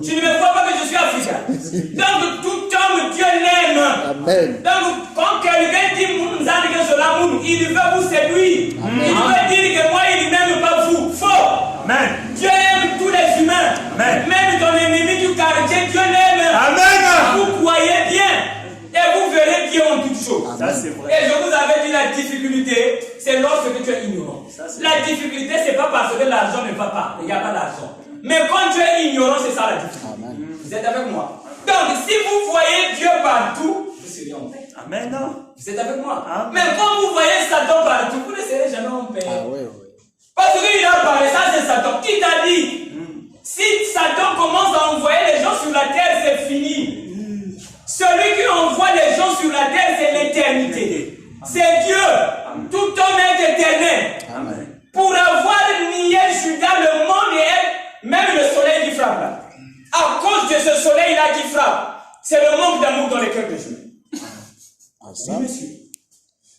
Tu ne me vois pas que je suis africain. Donc tout homme, Dieu l'aime. Amen. Donc quand quelqu'un dit il veut vous séduire. Il veut dire que moi il ne m'aime pas vous. Faux. Amen. Dieu aime tous les humains. Amen. Même ton ennemi du quartier, Dieu l'aime. Amen. Vous croyez bien. Et vous verrez Dieu en toutes choses. Ça c'est vrai. Et je vous avais dit la difficulté, c'est lorsque tu es ignorant. La difficulté, c'est pas parce que l'argent ne va pas, il n'y a pas d'argent. Mais quand tu es ignorant, c'est ça la difficulté. Amen. Vous êtes avec moi? Donc, si vous voyez Dieu partout, vous serez en paix. Amen. Vous êtes avec moi? Amen. Mais quand vous voyez Satan partout, vous ne serez jamais en paix. Ah oui, oui. Parce qu'il a parlé, ça c'est Satan. Qui t'a dit? Si Satan commence à envoyer les gens sur la terre, c'est fini. Celui qui envoie les gens sur la terre, c'est l'éternité. C'est Dieu. Tout homme est éternel. Amen. Pour avoir nié Judas, le monde est, même le soleil qui frappe là. À cause de ce soleil là qui frappe, c'est le manque d'amour dans les cœurs des humains. Ah, ça? Oui, monsieur.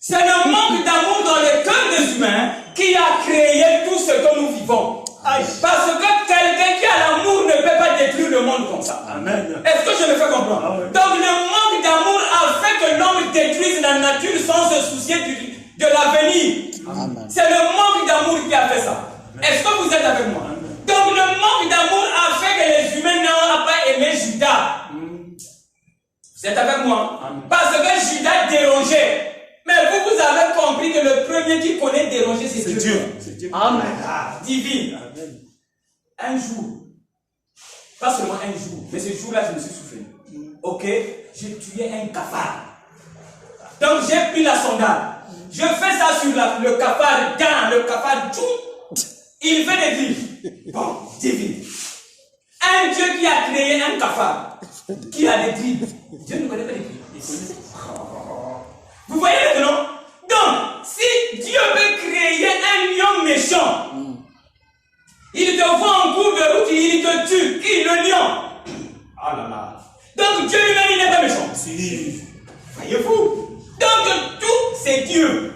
C'est le manque d'amour dans les cœurs des humains qui a créé tout ce que nous vivons. Parce que quelqu'un qui a l'amour ne peut pas détruire le monde comme ça. Amen. Est-ce que je me fais comprendre? Ah oui. Donc le manque d'amour a fait que l'homme détruise la nature sans se soucier de l'avenir. C'est le manque d'amour qui a fait ça. Est-ce que vous êtes avec moi? Donc le manque d'amour a fait que les humains n'ont pas aimé Judas. Vous êtes avec moi? Parce que Judas dérangeait. Mais vous avez compris que le premier qui connaît déranger, c'est Dieu. C'est Dieu. Amen. Divine. Amen. Un jour, pas seulement un jour, mais ce jour-là, je me suis souvenu. Ok, j'ai tué un cafard. Donc j'ai pris la sondale. Je fais ça sur le cafard, dans le cafard, tout. Il fait des drilles. Bon, divine. Un Dieu qui a créé un cafard, qui a des drilles. Dieu ne connaît pas les drilles. Il connaît. Vous voyez maintenant? Donc, si Dieu veut créer un lion méchant, il te voit en cours de route, il te tue. Qui? Le lion. Ah là là. Donc Dieu lui-même, il n'est pas méchant. Si. Voyez-vous? Donc tout, c'est Dieu.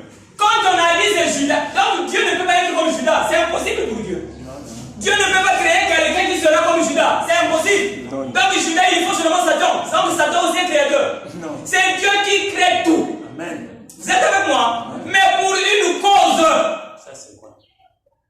quand on a dit c'est Judas, donc Dieu ne peut pas être comme Judas. C'est impossible pour Dieu. Dieu ne peut pas créer quelqu'un qui sera comme Judas. C'est impossible. Donc Judas, il faut seulement Satan. Donc Satan aussi est créateur. C'est Dieu qui crée tout. Amen. Vous êtes avec moi? Mais pour une cause. Ça, c'est quoi?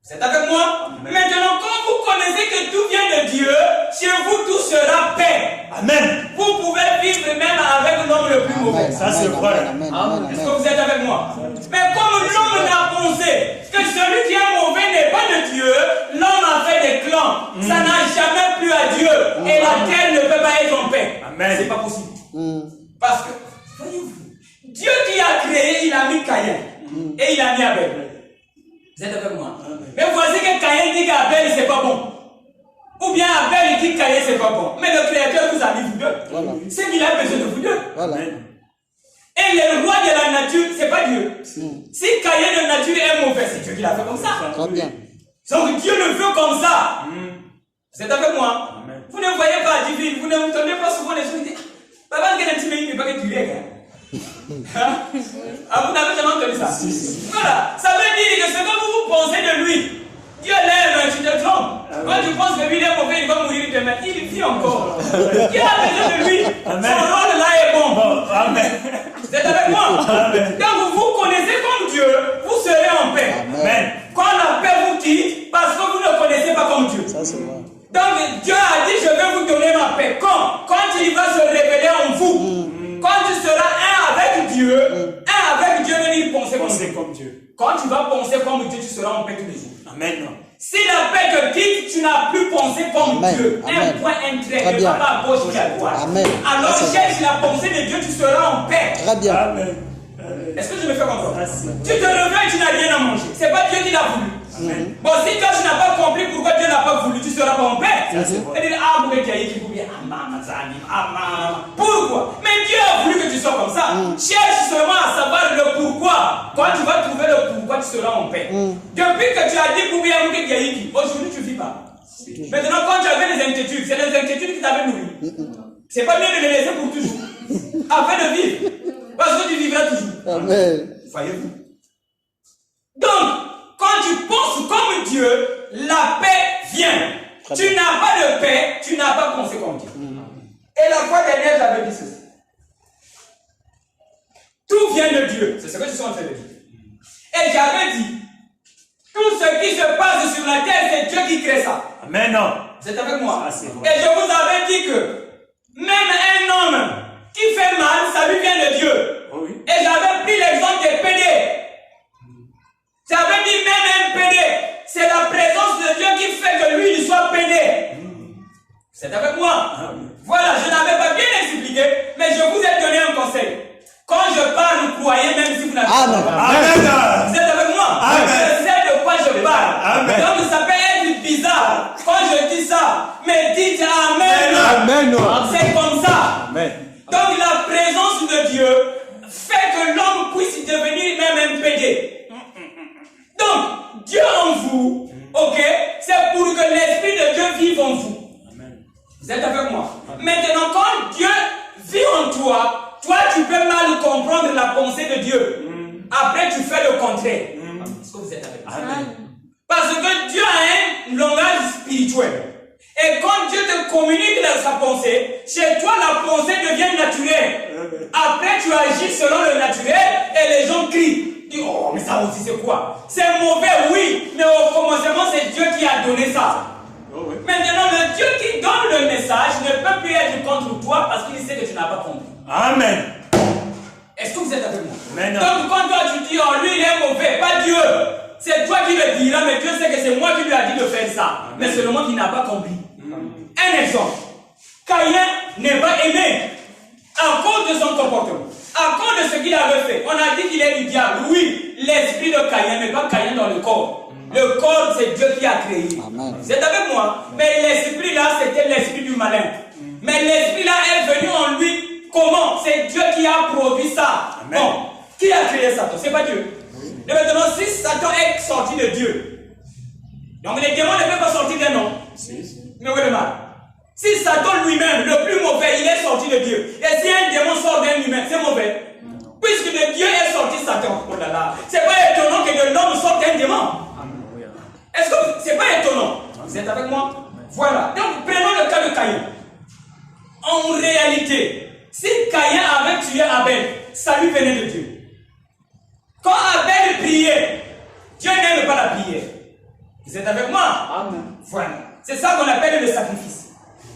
Vous êtes avec moi? Maintenant, quand vous connaissez que tout vient de Dieu, chez vous tout sera paix. Amen. Vous pouvez vivre même avec l'homme le plus mauvais. Ça, c'est vrai. Est-ce que vous êtes avec moi? Mais comme l'homme n'a pensé que celui qui est mauvais n'est pas de Dieu, l'homme a fait des clans. Ça n'a jamais plu à Dieu. Et la terre ne peut pas être en paix. Amen. C'est pas possible. Parce que, voyez-vous, Dieu qui a créé, il a mis Caïn. Et il a mis Abel. Vous êtes avec moi? Mais voici que Caïn dit qu'Abel c'est pas bon. Ou bien Abel dit que Caïn c'est pas bon. Mais le Créateur vous a mis vous deux. Voilà. C'est qu'il a besoin de vous deux. Voilà. Et le roi de la nature, c'est pas Dieu. Si Caïn de nature est mauvais, c'est Dieu qui l'a fait comme ça. Très bien. Donc Dieu le veut comme ça. Vous êtes avec moi? Amen. Vous ne voyez pas divine, vous ne vous tournez pas souvent les choses. Papa, quel est le petit pays, pas que tu l'es. Ah, vous n'avez jamais entendu ça? Voilà, ça veut dire que ce que vous pensez de lui, Dieu l'aime, tu te trompes. Quand tu penses que lui il est mauvais, il va mourir demain. Il vit encore. Dieu a besoin de lui. Amen. Son rôle là est bon. Amen. Vous êtes avec moi? Amen. Donc vous connaissez comme Dieu, vous serez en paix. Amen. Quand la paix vous quitte, parce que vous ne connaissez pas comme Dieu. Ça, c'est vrai. Donc Dieu a dit, je vais vous donner ma paix. Quand il va se révéler en vous. Quand tu seras un avec Dieu, venir penser comme Dieu. Quand tu vas penser comme Dieu, tu seras en paix tous les jours. Amen. Si la paix te quitte, tu n'as plus pensé comme Dieu. Un point, un trait, ne va pas à gauche ni à droite. Amen. Alors cherche la pensée de Dieu, tu seras en paix. Très bien. Amen. Est-ce que je me fais comprendre? Merci. Tu te réveilles, tu n'as rien à manger. C'est pas Dieu qui l'a voulu. Bon, si toi tu n'as pas compris pourquoi Dieu n'a pas voulu, tu seras pas en paix. Et dire, ah, vous pourquoi? Mais Dieu a voulu que tu sois comme ça. Cherche seulement à savoir le pourquoi. Quand tu vas trouver le pourquoi, tu seras en paix. Depuis que tu as dit pour bien aujourd'hui tu ne vis pas. Maintenant, quand tu avais des inquiétudes, c'est les inquiétudes qui t'avaient nourri. C'est pas mieux de les laisser pour toujours. Afin de vivre. Parce que tu vivras toujours. Amen. Voyez-vous? Donc, quand tu penses comme Dieu, la paix vient. Tu n'as pas de paix, tu n'as pas pensé comme Dieu. Et la fois dernière, j'avais dit ceci. Tout vient de Dieu. C'est ce que je suis en train de dire. Et j'avais dit, tout ce qui se passe sur la terre, c'est Dieu qui crée ça. Amen. Vous êtes avec moi? Ah, c'est vrai. Et je vous avais dit que même un homme qui fait mal, ça lui vient de Dieu. Oh oui. Et j'avais pris l'exemple des PD. J'avais dit même un PD, c'est la présence de Dieu qui fait que lui, il soit PD. C'est avec moi? Voilà, je n'avais pas bien expliqué, mais je vous ai donné un conseil. Quand je parle, croyez même si vous n'avez pas Amen. Amen. Vous êtes avec moi? Amen. Je sais de quoi je parle. Amen. Donc ça peut être bizarre quand je dis ça, mais dites Amen. Amen. C'est comme ça. Amen. Donc la présence de Dieu fait que l'homme puisse devenir même un PD. Donc Dieu en vous, ok, c'est pour que l'Esprit de Dieu vive en vous. Amen. Vous êtes avec moi? Maintenant, quand Dieu vit en toi, toi tu peux mal comprendre la pensée de Dieu. Après tu fais le contraire. Est-ce que vous êtes avec moi? Amen. Parce que Dieu a un langage spirituel. Et quand Dieu te communique sa pensée, chez toi la pensée devient naturelle. Après tu agis selon le naturel et les gens crient. Ils disent, oh mais ça aussi c'est quoi? C'est mauvais, oui, mais au commencement c'est Dieu qui a donné ça. Oh oui. Maintenant le Dieu qui donne le message ne peut plus être contre toi parce qu'il sait que tu n'as pas compris. Amen. Est-ce que vous êtes avec moi? Amen. Donc quand toi tu dis, oh lui il est mauvais, pas Dieu. C'est toi qui le diras, mais Dieu sait que c'est moi qui lui ai dit de faire ça. Amen. Mais c'est le monde qui n'a pas compris. Un exemple. Caïn n'est pas aimé à cause de son comportement, à cause de ce qu'il avait fait. On a dit qu'il est du diable. Oui, l'esprit de Caïn, mais pas Caïn dans le corps. Le corps, c'est Dieu qui a créé. Amen. Vous êtes avec moi? Mais l'esprit là, c'était l'esprit du malin. Mais l'esprit là est venu en lui. Comment? C'est Dieu qui a produit ça. Amen. Bon, qui a créé Satan? C'est pas Dieu. Et maintenant, si Satan est sorti de Dieu, donc les démons ne peuvent pas sortir d'un homme. Mais oui, le mal. Si Satan lui-même, le plus mauvais, il est sorti de Dieu, et si un démon sort d'un humain, c'est mauvais. Puisque de Dieu est sorti Satan. Oh là là. C'est pas étonnant que de l'homme sorte un démon. Est-ce que c'est pas étonnant? Vous êtes avec moi? Voilà. Donc prenons le cas de Caïn. En réalité, si Caïn avait tué Abel, ça lui venait de Dieu. Quand Abel priait, Dieu n'aime pas la prière. Vous êtes avec moi? Amen. Voilà. C'est ça qu'on appelle le sacrifice.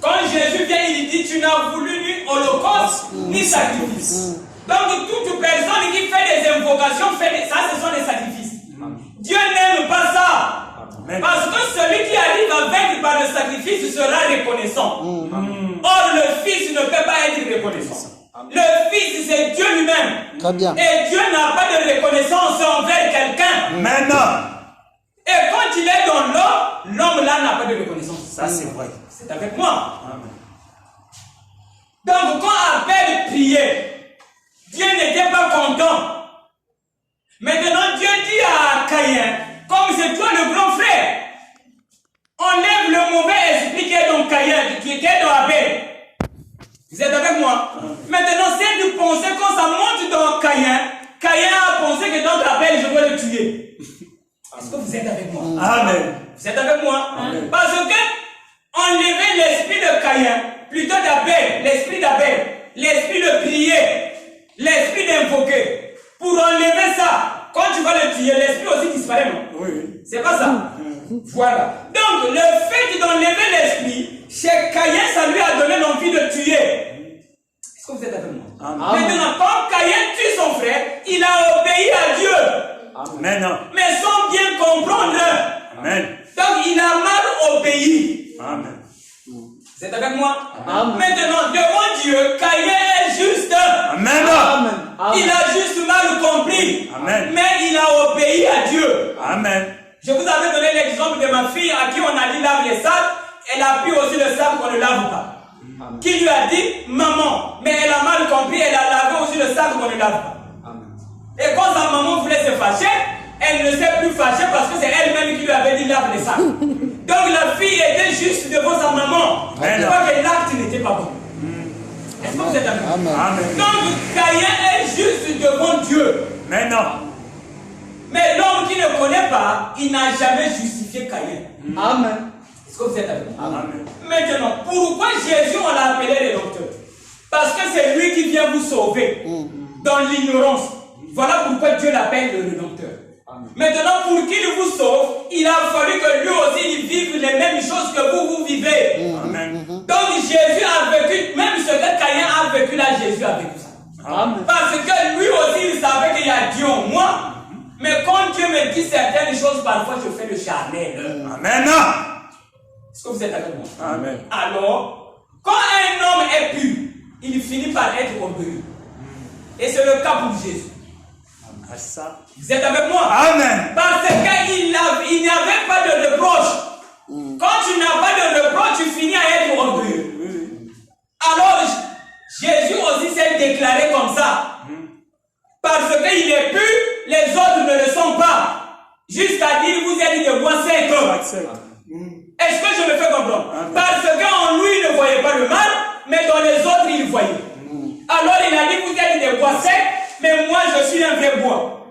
Quand Jésus vient, il dit, tu n'as voulu ni holocauste, ni sacrifice. Donc toute personne qui fait des invocations, ça ce sont des sacrifices. Dieu n'aime pas ça. Parce que celui qui arrive à vaincre par le sacrifice sera reconnaissant. Or le Fils ne peut pas être reconnaissant. Le Fils c'est Dieu lui-même. Très bien. Et Dieu n'a pas de reconnaissance envers quelqu'un. Maintenant. Et quand il est dans l'homme là n'a pas de reconnaissance. Ça c'est vrai. C'est avec moi. Amen. Donc quand Abel priait, Dieu n'était pas content. Maintenant Dieu dit à Caïn, comme c'est toi le grand frère, enlève le mauvais esprit qui est dans Caïn, qui est dans Abel. Vous êtes avec moi? Maintenant, si tu pensais quand ça monte dans Caïn, Caïn a pensé que dans Abel, je dois le tuer. Est-ce que vous êtes avec moi? Amen. Vous êtes avec moi? Amen. Parce que enlever l'esprit de Caïn, plutôt d'Abel, l'esprit d'Abel, l'esprit de prier, l'esprit d'invoquer, pour enlever ça, quand tu vas le tuer, l'esprit aussi disparaît, non? Oui. C'est pas ça? Voilà. Donc, le fait d'enlever l'esprit, chez Caïn, ça lui a donné l'envie de tuer. Est-ce que vous êtes avec moi? Amen. Maintenant, quand Caïn tue son frère, il a obéi à Dieu. Amen. Mais sans bien comprendre. Amen. Donc, il a mal obéi. Amen. Vous êtes avec moi? Amen. Maintenant, devant Dieu, Caïn est juste. Amen. Il a juste mal compris. Amen. Mais il a obéi à Dieu. Amen. Je vous avais donné l'exemple de ma fille à qui on a dit lave les sacs. Elle a pris aussi le sac qu'on ne lave pas. Qui lui a dit maman, mais elle a mal compris, elle a lavé aussi le sac qu'on ne lave pas. Et quand sa maman voulait se fâcher, elle ne s'est plus fâchée parce que c'est elle-même qui lui avait dit lave les sacs. Donc la fille était juste devant sa maman. Amen. Parce que l'acte n'était pas bon. Est-ce que vous êtes avec moi? Amen. Amen. Donc Caïn est juste devant Dieu. Maintenant. Mais l'homme qui ne connaît pas, il n'a jamais justifié Caïn. Amen. Est-ce que vous êtes avec moi? Amen. Maintenant, pourquoi Jésus on l'a appelé rédempteur? Parce que c'est lui qui vient vous sauver dans l'ignorance. Voilà pourquoi Dieu l'appelle le rédempteur. Maintenant, pour qu'il vous sauve, il a fallu que lui aussi il vive les mêmes choses que vous vivez. Amen. Donc Jésus a vécu, même ce que Caïn a vécu là, Jésus a vécu ça. Amen. Parce que lui aussi il savait qu'il y a Dieu en moi. Mais quand Dieu me dit certaines choses, parfois je fais le charnel. Amen. Est-ce que vous êtes avec moi? Amen. Alors, quand un homme est pur, il finit par être orgueilleux. Et c'est le cas pour Jésus. Ça. Vous êtes avec moi? Amen. Parce qu'il n'y avait pas de reproche. Quand tu n'as pas de reproche, tu finis à être orgueilleux. Alors, Jésus aussi s'est déclaré comme ça. Parce qu'il est pur, les autres ne le sont pas. Jusqu'à dire, vous êtes des bois secs. Est-ce que je me fais comprendre? Parce qu'en lui, il ne voyait pas le mal, mais dans les autres, il voyait. Alors, il a dit, vous êtes des bois secs, mais moi, je suis un vrai bois.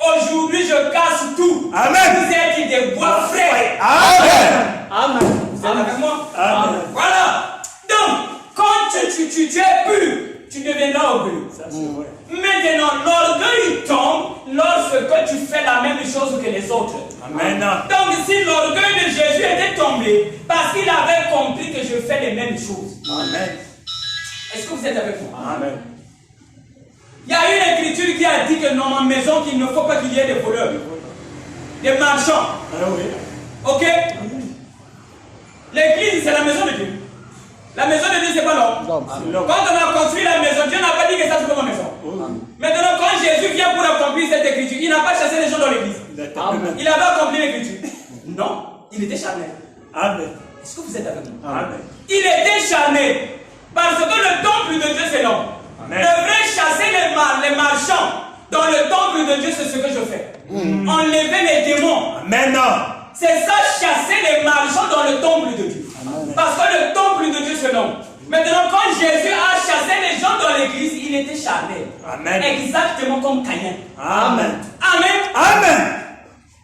Aujourd'hui, je casse tout. Amen. Vous êtes des bois frais. Amen. Amen. Vous êtes avec moi? Amen. Voilà. Donc, quand tu es pur, tu deviendras orgueilleux. Ça, c'est vrai. Maintenant, l'orgueil tombe lorsque tu fais la même chose que les autres. Amen. Donc, si l'orgueil de Jésus était tombé, parce qu'il avait compris que je fais les mêmes choses. Amen. Est-ce que vous êtes avec moi? Amen. Il y a une écriture qui a dit que dans ma maison, qu'il ne faut pas qu'il y ait des voleurs, des marchands. Ah oui. Ok? L'église, c'est la maison de Dieu. La maison de Dieu, c'est pas l'homme. L'homme. Quand on a construit la maison, Dieu n'a pas dit que ça c'est pas ma maison. Maintenant, quand Jésus vient pour accomplir cette écriture, il n'a pas chassé les gens dans l'église. Il avait accompli l'écriture. Non, il était charnel. Amen. Est-ce que vous êtes avec moi? Amen. Il était charnel. Parce que le temple de Dieu, c'est l'homme. Amen. Devrait chasser les marchands. Dans le temple de Dieu, c'est ce que je fais. Enlever les démons. Amen. C'est ça, chasser les marchands dans le temple de Dieu. Parce que le temple de Dieu, c'est l'homme. Maintenant, quand Jésus a chassé les gens dans l'église, il était charnel. Amen. Exactement comme Caïn. Amen. Amen. Amen.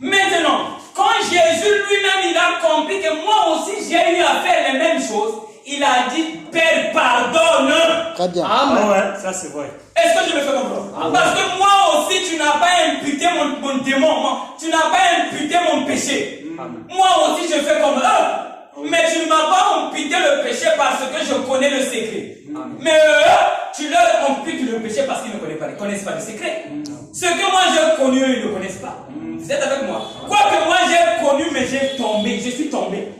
Maintenant, quand Jésus lui-même il a compris que moi aussi j'ai eu à faire les mêmes choses, il a dit, Père, pardonne. Très bien. Ah ouais, ça c'est vrai. Est-ce que je me fais comprendre? Parce que moi aussi, tu n'as pas imputé mon démon, tu n'as pas imputé mon péché. Moi aussi, je fais comme eux. Mais tu ne m'as pas imputé le péché parce que je connais le secret. Mais eux, tu leur imputes le péché parce qu'ils ne connaissent pas le secret. Ce que moi j'ai connu, ils ne connaissent pas. Vous êtes avec moi? Quoique moi j'ai connu, mais je suis tombé.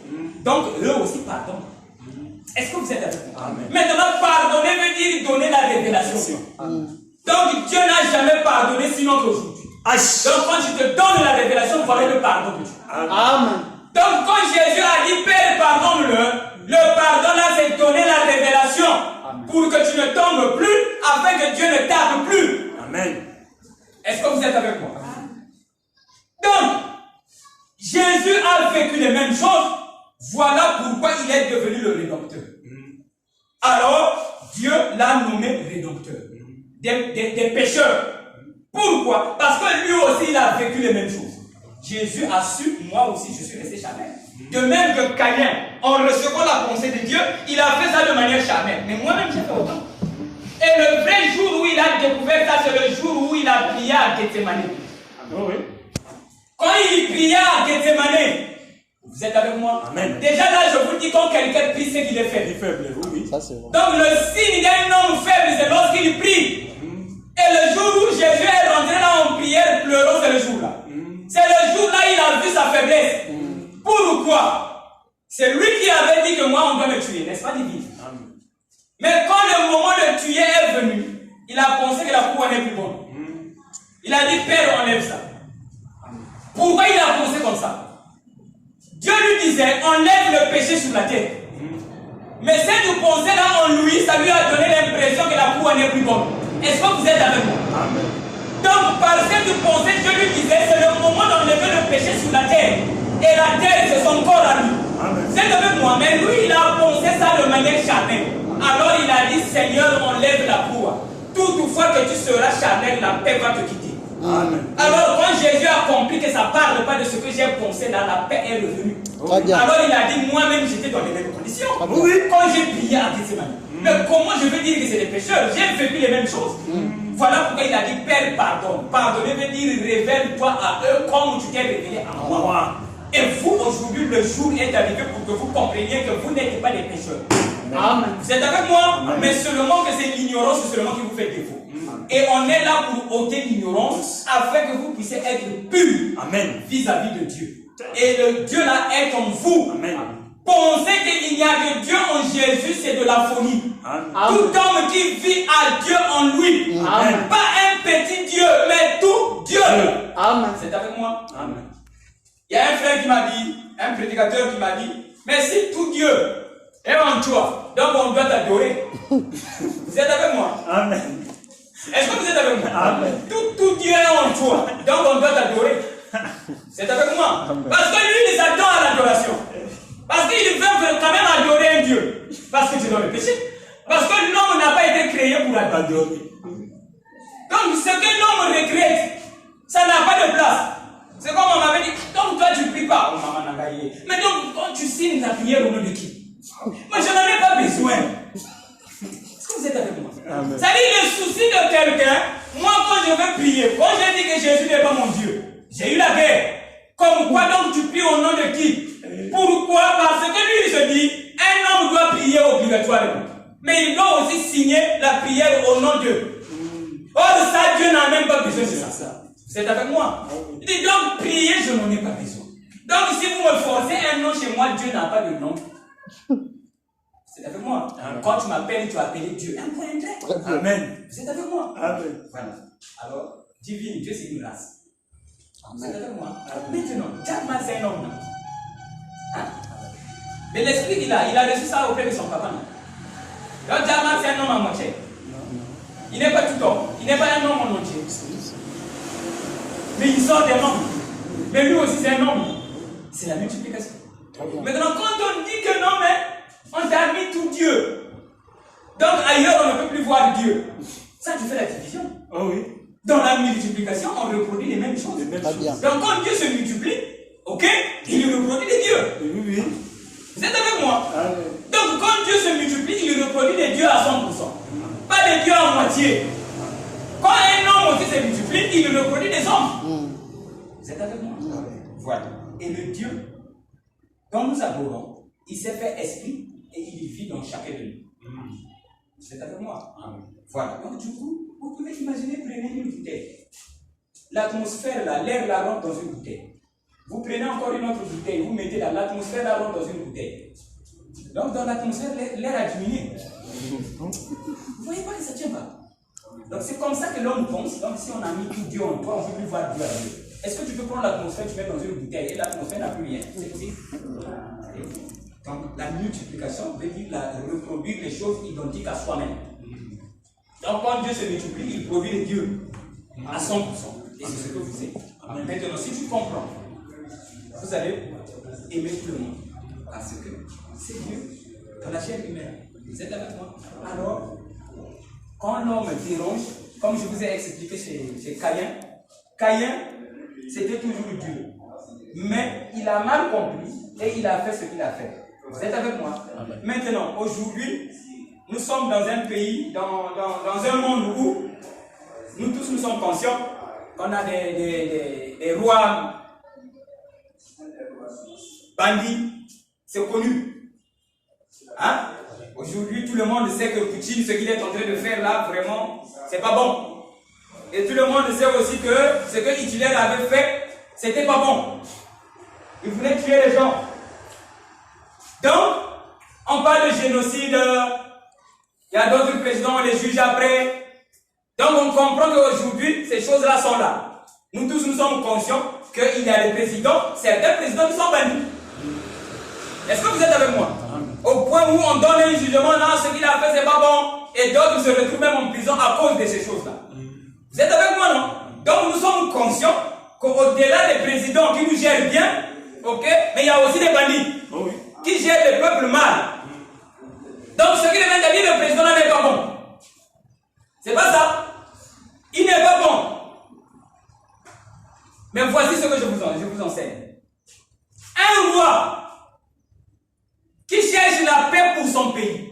Donc eux aussi pardonnent. Est-ce que vous êtes avec moi? Maintenant, pardonner veut dire donner la révélation. Donc Dieu n'a jamais pardonné sinon qu'aujourd'hui. Donc quand tu te donnes la révélation, voilà le pardon de Dieu. Amen. Donc quand Jésus a dit Père pardonne-le, le pardon là c'est donner la révélation pour que tu ne tombes plus, afin que Dieu ne tape plus. Amen. Est-ce que vous êtes avec moi? Donc Jésus a vécu les mêmes choses. Voilà pourquoi il est devenu le rédempteur. Alors Dieu l'a nommé rédempteur des pécheurs. Pourquoi? Parce que lui aussi il a vécu les mêmes choses. Jésus a su, moi aussi je suis resté charnel. De même que Caïn, en recevant la pensée de Dieu, il a fait ça de manière charnelle. Mais moi-même j'ai fait autant. Et le vrai jour où il a découvert ça, c'est le jour où il a prié à Gethsemane. Quand il priait à Gethsemane, vous êtes avec moi? Amen. Déjà là, je vous dis quand quelqu'un prie, c'est qu'il est faible. Oui. Ça, c'est vrai. Donc le signe d'un homme faible, c'est lorsqu'il prie. Et le jour où Jésus est rentré là en prière, pleurant, c'est le jour-là. C'est le jour-là il a vu sa faiblesse. Pourquoi? C'est lui qui avait dit que moi on doit me tuer, n'est-ce pas divin? Mais quand le moment de tuer est venu, il a pensé que la couronne est plus bonne. Il a dit, Père, enlève ça. Pourquoi il a pensé comme ça? Dieu lui disait, enlève le péché sur la terre. Mais cette pensée-là en lui, ça lui a donné l'impression que la couronne est plus bonne. Est-ce que vous êtes avec moi? Amen. Donc, par cette pensée, Dieu lui disait, c'est le moment d'enlever le péché sur la terre. Et la terre, c'est son corps à lui. Vous êtes avec moi? Mais lui, il a pensé ça de manière charnelle. Alors, il a dit, Seigneur, enlève la croix. Toutefois que tu seras charnel, la paix va te quitter. Amen. Alors, quand Jésus a compris que ça ne parle pas de ce que j'ai pensé, là, la paix est revenue. Très bien. Alors, il a dit, moi-même, j'étais dans les mêmes conditions. Oui. Quand j'ai prié à Gethsemane. Mais comment je veux dire que c'est des pécheurs? J'ai vécu les mêmes choses. Voilà pourquoi il a dit, Père, pardonne. Pardonner veut dire, révèle-toi à eux comme tu t'es révélé à moi. Et vous, aujourd'hui, le jour est arrivé pour que vous compreniez que vous n'êtes pas des pécheurs. Amen. Vous êtes avec moi? Amen. Mais seulement que c'est l'ignorance, c'est seulement qui vous fait défaut. Et on est là pour ôter l'ignorance afin que vous puissiez être purs vis-à-vis de Dieu. Et le Dieu là est en vous. Amen. Pensez qu'il n'y a que Dieu en Jésus, c'est de la folie. Amen. Tout homme qui vit à Dieu en lui. Amen. Pas un petit Dieu, mais tout Dieu. Amen. C'est avec moi? Amen. Il y a un frère qui m'a dit, un prédicateur qui m'a dit, mais si tout Dieu est en toi, donc on doit t'adorer. Vous êtes avec moi? Amen. Est-ce que vous êtes avec moi? Amen. Tout Dieu est en toi, donc on doit t'adorer. C'est avec moi? Amen. Parce que lui, il s'attend à l'adoration. Parce qu'il veut quand même adorer un Dieu. Parce que tu es dans le péché. Parce que l'homme n'a pas été créé pour adorer. Donc ce que l'homme regrette, ça n'a pas de place. C'est comme on m'avait dit, donc toi tu ne pries pas. Mais donc quand tu signes ta prière au nom de qui? Moi je n'en ai pas besoin. Est-ce que vous êtes avec moi? Ça dit le souci de quelqu'un, moi quand je veux prier, quand je dis que Jésus n'est pas mon Dieu, j'ai eu la guerre. Comme quoi donc tu pries au nom de qui? Pourquoi? Parce que lui il se dit, un homme doit prier obligatoirement. Mais il doit aussi signer la prière au nom de Dieu. Or ça, Dieu n'a même pas besoin de ça. Vous êtes avec moi? Il dit donc prier, je n'en ai pas besoin. Donc si vous me forcez un nom chez moi, Dieu n'a pas de nom. C'est avec moi. Quand tu m'appelles, tu as appelé Dieu. Un point trait. Amen. Vous êtes avec moi? Amen. Voilà. Alors, divine, Dieu c'est une grâce. Vous êtes avec moi? Maintenant, Jackman c'est un homme. Hein? Mais l'esprit il a reçu ça auprès de son papa. Donc Jackman c'est un homme à moitié. Il n'est pas tout homme. Il n'est pas un homme en entier. Mais il sort des hommes. Mais lui aussi c'est un homme. C'est la multiplication. Maintenant, quand on dit que non, mais on t'a mis tout Dieu. Donc ailleurs, on ne peut plus voir Dieu. Ça, tu fais la division. Oh oui. Dans la multiplication, on reproduit les mêmes choses. Très bien. Donc quand Dieu se multiplie, ok, il reproduit des dieux. Oui, oui. Vous êtes avec moi? Ah, oui. Donc quand Dieu se multiplie, il reproduit des dieux à 100%. Pas des dieux à moitié. Quand un homme aussi se multiplie, il reproduit des hommes. Vous êtes avec moi? Voilà. Et le Dieu dont nous adorons, il s'est fait esprit et il vit dans chacun de nous. Vous êtes avec moi? Voilà. Donc du coup, vous pouvez imaginer, prenez une bouteille. L'atmosphère là, l'air la rentre dans une bouteille. Vous prenez encore une autre bouteille, vous mettez là, l'atmosphère la rentre dans une bouteille. Donc dans l'atmosphère, l'air a diminué. Vous ne voyez pas que ça ne tient pas. Donc c'est comme ça que l'homme pense. Donc si on a mis tout Dieu en toi, on ne peut plus voir Dieu à Dieu. Est-ce que tu peux prendre l'atmosphère, tu mets dans une bouteille et l'atmosphère n'a plus rien? C'est possible. Donc la multiplication veut dire reproduire les choses identiques à soi-même. Donc quand Dieu se multiplie, il produit les dieux à 100%. Et c'est ce que vous êtes. Maintenant, si tu comprends, vous allez aimer tout le monde. Parce que c'est Dieu dans la chair humaine. Vous êtes avec moi? Alors, quand l'homme dérange, comme je vous ai expliqué chez Caïn, Caïn, c'était toujours Dieu. Mais il a mal compris et il a fait ce qu'il a fait. Vous êtes avec moi? Maintenant, aujourd'hui, nous sommes dans un pays, dans un monde où nous tous nous sommes conscients qu'on a des rois bandits. C'est connu. Hein? Aujourd'hui, tout le monde sait que Poutine, ce qu'il est en train de faire là, vraiment, c'est pas bon. Et tout le monde sait aussi que ce que Hitler avait fait, c'était pas bon. Il voulait tuer les gens. Donc, on parle de génocide. Il y a d'autres présidents, on les juge après. Donc, on comprend qu'aujourd'hui, ces choses-là sont là. Nous tous, nous sommes conscients qu'il y a des présidents, certains présidents qui sont bandits. Est-ce que vous êtes avec moi? Au point où on donne un jugement, non, ce qu'il a fait, c'est pas bon. Et d'autres se retrouvent même en prison à cause de ces choses-là. Vous êtes avec moi, non? Donc, nous sommes conscients qu'au-delà des présidents qui nous gèrent bien, ok, mais il y a aussi des bandits qui gèrent le peuple mal. Donc, ce qui vient de dire, le président là n'est pas bon. C'est pas ça. Il n'est pas bon. Mais voici ce que je vous enseigne. Un roi qui cherche la paix pour son pays,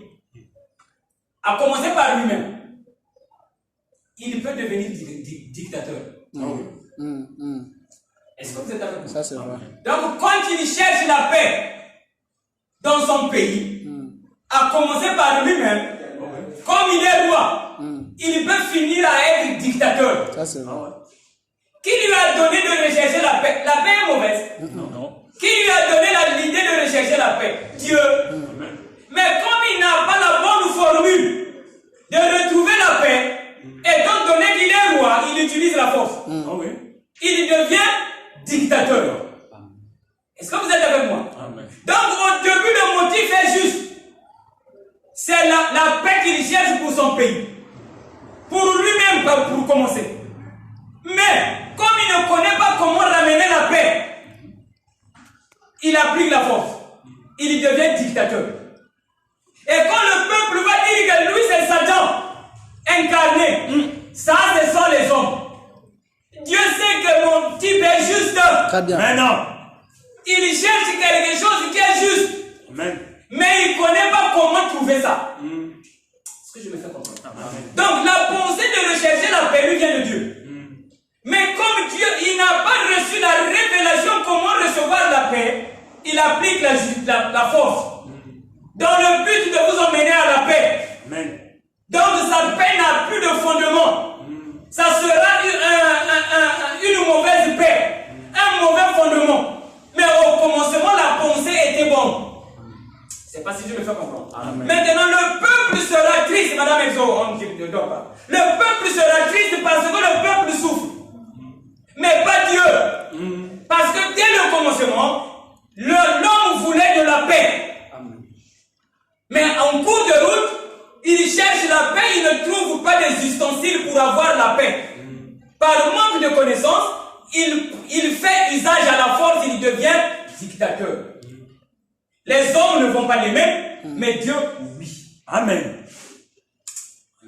à commencer par lui-même, il peut devenir dictateur. Est-ce que vous êtes avec moi? Ça, c'est vrai. Donc, quand il cherche la paix dans son pays, à commencer par lui-même, comme il est roi, il peut finir à être dictateur. Ça, c'est vrai. Qui lui a donné de rechercher la paix? La paix est mauvaise. Non. Qui lui a donné l'idée de rechercher la paix? Dieu. Mais comme il n'a pas la bonne formule de retrouver la paix, étant donné qu'il est roi, il utilise la force. Il devient dictateur. Est-ce que vous êtes avec moi? Donc au début, le motif est juste. C'est la paix qu'il cherche pour son pays. Pour lui-même, pour commencer. Mais, comme il ne connaît pas comment ramener la paix, il applique la force. Il devient dictateur. Et quand le peuple va dire que lui c'est Satan incarné, ça ce sont les hommes. Dieu sait que mon type est juste. Très bien. Mais non. Il cherche quelque chose qui est juste. Amen. Mais il ne connaît pas comment trouver ça. Est-ce que je me fais comprendre? Donc la pensée de rechercher la paix lui vient de Dieu. Mais comme Dieu, il n'a pas reçu la révélation comment recevoir la paix, il applique la force. Dans le but de vous emmener à la paix. Amen. Donc sa paix n'a plus de fondement. Ça sera une mauvaise paix. Un mauvais fondement. Mais au commencement, la pensée était bonne. C'est pas si je me fais comprendre. Amen. Maintenant, le peuple sera triste, Madame Exo, on ne dort pas. Le peuple sera triste parce que le peuple souffre. Mais pas Dieu. Parce que dès le commencement, l'homme voulait de la paix. Mais en cours de route, il cherche la paix, il ne trouve pas des ustensiles pour avoir la paix. Par manque de connaissances, il fait usage à la force, il devient dictateur. Les hommes ne vont pas l'aimer, mais Dieu, oui. Amen.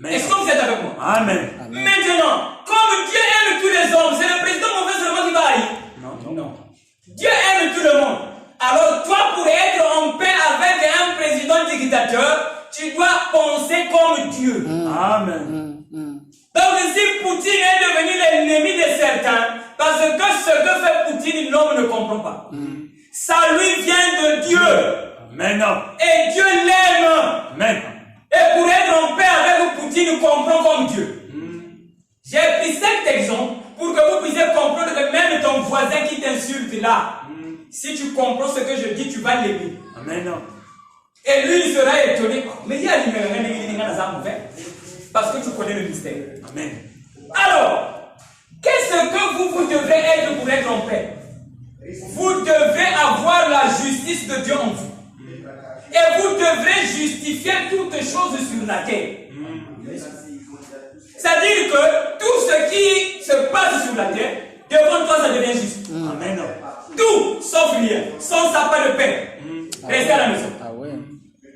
Est-ce que vous êtes avec moi? Amen. Maintenant, comme Dieu aime tous les hommes, c'est le président mauvais seulement qui va haïr. Non. Dieu aime tout le monde. Alors toi, pour être en paix avec un président dictateur, tu dois penser comme Dieu. Amen. Donc si Poutine est devenu l'ennemi de certains, parce que ce que fait Poutine, l'homme ne comprend pas. Ça lui vient de Dieu. Amen. Et Dieu l'aime. Amen. Et pour être en paix avec Poutine, comprend comme Dieu. J'ai pris cet exemple pour que vous puissiez comprendre que même ton voisin qui t'insulte là, si tu comprends ce que je dis, tu vas l'aimer. Amen. Et lui, il sera étonné. Mais il y a des mauvais. Parce que tu connais le mystère. Amen. Alors, qu'est-ce que vous devrez être pour être en paix? Vous devez avoir la justice de Dieu en vous. Et vous devrez justifier toutes choses sur la terre. C'est-à-dire que tout ce qui se passe sur la terre, devant toi, ça devient juste. Amen. Tout, sauf rien. Sans ça, pas de paix. Restez à la maison.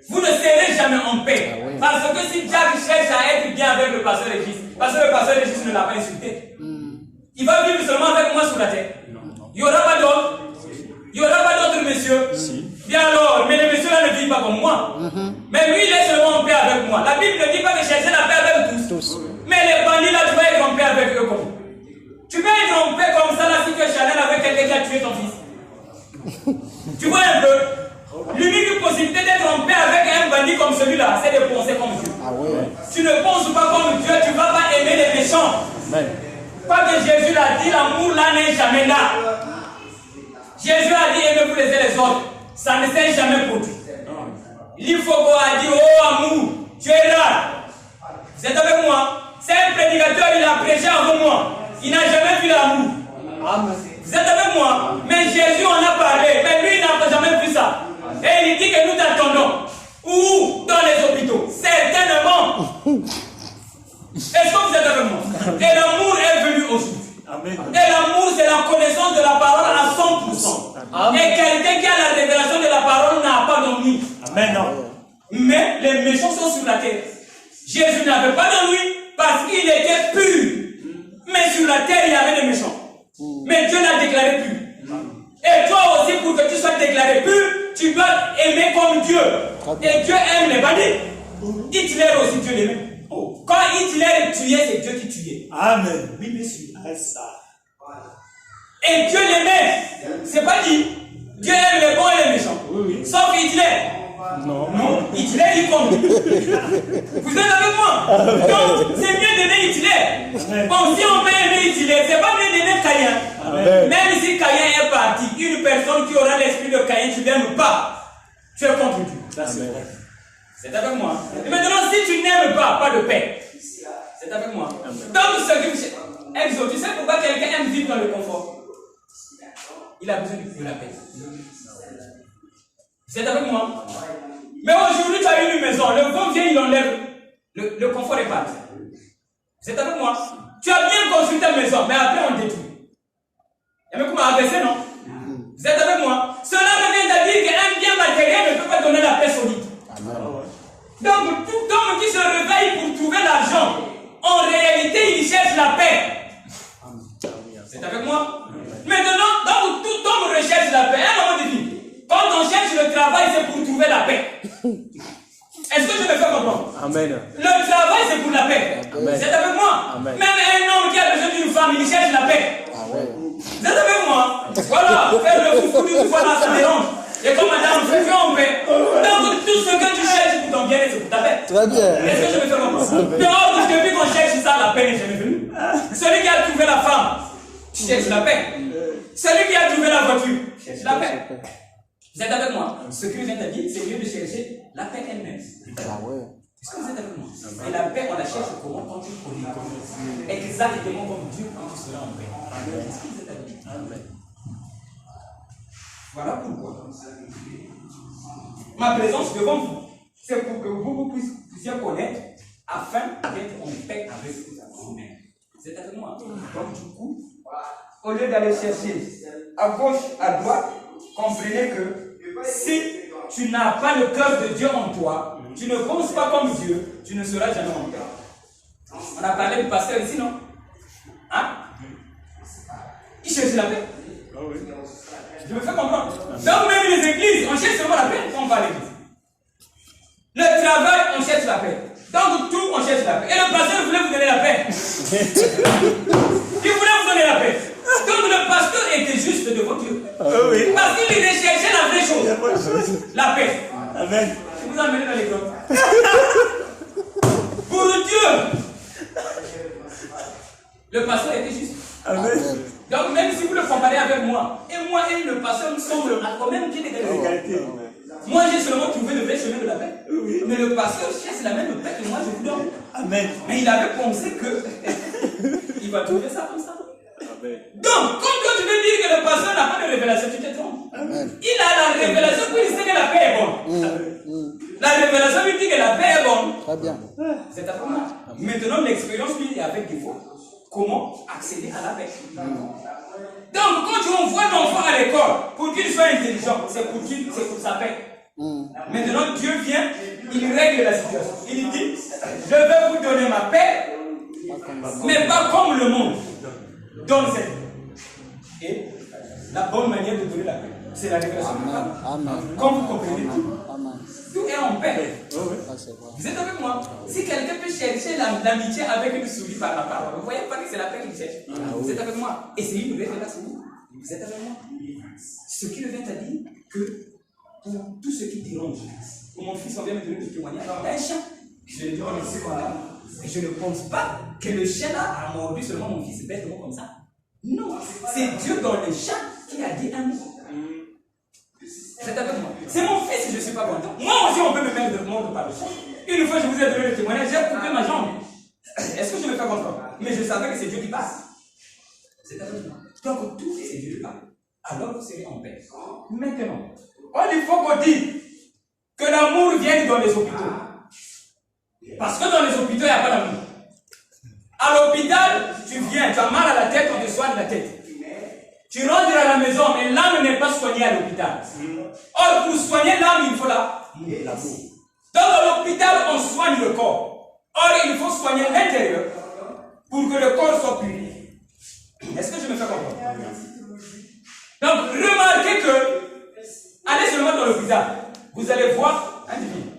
Vous ne serez jamais en paix. Parce que si Jack cherche à être bien avec le pasteur Régis, parce que le pasteur Régis ne l'a pas insulté, il va vivre seulement avec moi sur la terre. Il n'y aura pas d'autres. Il n'y aura pas d'autres messieurs. Bien alors, mais les messieurs-là ne vivent pas comme moi. Mais lui, il est seulement en paix avec moi. La Bible ne dit pas que chercher la paix avec tous. Mais les bandits là, tu vas être en paix avec eux comme. Tu peux être en paix comme ça là si tu es charnel avec quelqu'un qui a tué ton fils. Tu vois un peu? L'unique possibilité d'être en paix avec un bandit comme celui-là, c'est de penser comme Dieu. Tu ne penses pas comme Dieu, tu ne vas pas aimer les méchants. Pas que Jésus l'a dit, l'amour là n'est jamais là. Jésus a dit aimez-vous les uns les autres. Ça ne s'est jamais produit. Il faut qu'on a dit oh amour, tu es là. Vous êtes avec moi? C'est un prédicateur, il a prêché avant moi. Il n'a jamais vu l'amour. Vous êtes avec moi? Mais Jésus en a parlé, mais lui il n'a jamais vu ça. Et il dit que nous t'attendons. Où? Dans les hôpitaux. Certainement. Est-ce que vous êtes avec moi? Et l'amour est venu aujourd'hui. Et l'amour, c'est la connaissance de la parole à 100%. Et quelqu'un qui a la révélation de la parole n'a pas dormi. Amen. Mais les méchants sont sur la terre. Jésus n'avait pas de lui parce qu'il était pur. Mais sur la terre, il y avait des méchants. Mais Dieu l'a déclaré pur. Et toi aussi, pour que tu sois déclaré pur, tu dois aimer comme Dieu. Et Dieu aime les bandits. Hitler aussi, Dieu l'aimait. Quand Hitler tuait, c'est Dieu qui tuait. Amen. Oui, monsieur. Et Dieu l'aimait. C'est pas dit. Dieu aime les bons et les méchants. Sauf Hitler. Non, Hitler il compte. Vous êtes avec moi? Donc, c'est mieux d'aimer Hitler. Bon, si on peut aimer Hitler, c'est pas mieux d'aimer Caïn. Même si Caïn est parti, une personne qui aura l'esprit de Caïn, tu n'aimes pas. Tu es contre Dieu. C'est avec moi. Et maintenant, si tu n'aimes pas de paix. C'est avec moi. Donc, ce qui Exo, tu sais pourquoi quelqu'un aime vivre dans le confort? Il a besoin de la paix. C'est avec moi. Mais aujourd'hui, tu as une maison. Le vent vient, il enlève. Le confort est parti. C'est avec moi. Tu as bien construit ta maison, mais après on détruit. Il y a même comment abaisser, non? Vous êtes avec moi? Cela revient à dire qu'un bien matériel ne peut pas donner la paix solide. Donc, tout homme qui se réveille pour trouver l'argent, en réalité, il cherche la paix. C'est avec moi? Maintenant, donc tout homme recherche la paix. À un moment donné, quand on cherche le travail, c'est pour trouver la paix. Est-ce que je me fais comprendre? Amen. Le travail, c'est pour la paix. C'est avec moi? Amen. Même un homme qui a besoin d'une femme, il cherche la paix. Vous êtes avec moi? Voilà, faire le foufou d'une fois là, ça dérange. Et comme madame, je fais en paix. Donc tout ce que tu cherches pour ton bien-être, c'est pour ta paix. Très bien. Est-ce que je me fais comprendre? Dehors, depuis qu'on cherche ça, la paix n'est jamais venue. Celui qui a trouvé la femme, cherche la paix. Celui qui a trouvé la voiture, cherche la paix. Vous êtes avec moi? Ce que je viens de dire, c'est mieux de chercher la paix elle-même. Est-ce que vous êtes avec moi? Et la paix, on la cherche comment? Quand tu connais. Exactement comme Dieu quand tu seras en paix. Est-ce que vous êtes avec moi? Voilà pourquoi ma présence devant vous, c'est pour que vous puissiez connaître afin d'être en paix avec vous-même. Vous êtes avec moi? Donc du coup, au lieu d'aller chercher à gauche, à droite, comprenez que si tu n'as pas le cœur de Dieu en toi, tu ne penses pas comme Dieu, tu ne seras jamais en paix. On a parlé du pasteur ici, non? Hein? Il cherche la paix. Je me fais comprendre. Donc même les églises, on cherche seulement la paix quand on va à l'église. Le travail, on cherche la paix. Donc tout, on cherche la paix. Et le pasteur voulait vous donner la paix. Il voulait vous donner la paix. Donc le pasteur était juste devant Dieu. Parce qu'il recherchait la vraie chose. La paix. Amen. Je vous emmène dans les grottes. Pour Dieu, le pasteur était juste. Amen. Donc même si vous le comparez avec moi, et le pasteur, nous sommes au même pied d'égalité. Moi j'ai seulement trouvé le vrai chemin de la paix. Mais le pasteur cherche la même paix que moi je vous donne. Amen. Mais il avait pensé que il va trouver ça comme ça. Amen. Donc, quand toi tu veux dire que le pasteur n'a pas de révélation, tu te trompes. Il a la révélation pour il sait que la paix est bonne. La révélation lui dit que la paix est bonne. Très bien. C'est à moi. Maintenant, l'expérience lui est avec défaut. Comment accéder à la paix? Donc, quand tu envoies l'enfant à l'école pour qu'il soit intelligent, c'est pour sa paix. Maintenant, Dieu vient, il règle la situation. Il dit, je vais vous donner ma paix, mais pas comme le monde donne cette paix. Et la bonne manière de donner la paix, c'est la révélation de la paix. Comme vous comprenez tout, tout est en paix. Vous êtes avec moi? Si quelqu'un peut chercher l'amitié avec une souris par la parole, vous ne voyez pas que c'est la paix qu'il cherche. Vous êtes avec moi? Et c'est une révélation. Vous êtes avec moi? Ce qui vient à dire que pour tout ce qui dérange, pour mon fils, on vient me donner le témoignage d'un chien. Je lui dis, on est sûr et je ne pense pas que le chien là a mordu seulement mon fils bêtement comme ça. Non, c'est Dieu dans le chien qui a dit un mot. Vous êtes avec moi? C'est mon fils, je ne suis pas content. Moi aussi, on peut me mettre de monde par le chien. Une fois, je vous ai donné le témoignage, j'ai coupé ma jambe. Est-ce que je me fais comprendre? Mais je savais que c'est Dieu qui passe. C'est avec moi. Donc, tout c'est Dieu qui parle. Alors, vous serez en paix. Maintenant, il faut qu'on dise que l'amour vienne dans les hôpitaux. Parce que dans les hôpitaux, il n'y a pas d'amour. À l'hôpital, tu viens, tu as mal à la tête, on te soigne la tête. Tu rentres à la maison, mais l'âme n'est pas soignée à l'hôpital. Or, pour soigner l'âme, il faut l'amour. Donc, à l'hôpital, on soigne le corps. Or, il faut soigner l'intérieur pour que le corps soit puni. Est-ce que je me fais comprendre? Donc, remarquez que, allez seulement dans l'hôpital, vous allez voir un divin.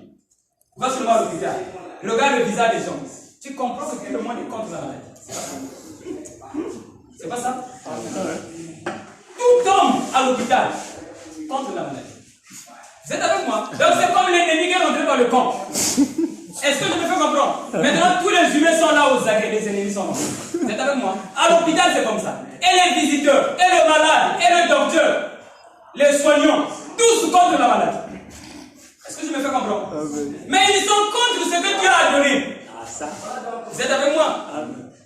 Va seulement à l'hôpital, regarde le visage des gens. Tu comprends que tout le monde est contre la maladie. C'est pas ça? Tout homme à l'hôpital contre la maladie. Vous êtes avec moi? Donc c'est comme l'ennemi qui est rentré dans le camp. Est-ce que je me fais comprendre? Maintenant tous les humains sont là aux agrès, les ennemis sont là. Vous êtes avec moi? À l'hôpital c'est comme ça. Et les visiteurs, et le malade, et le docteur, les soignants, tous contre la maladie. Est-ce que je me fais comprendre? Mais ils sont contre ce que Dieu a donné. Vous êtes avec moi?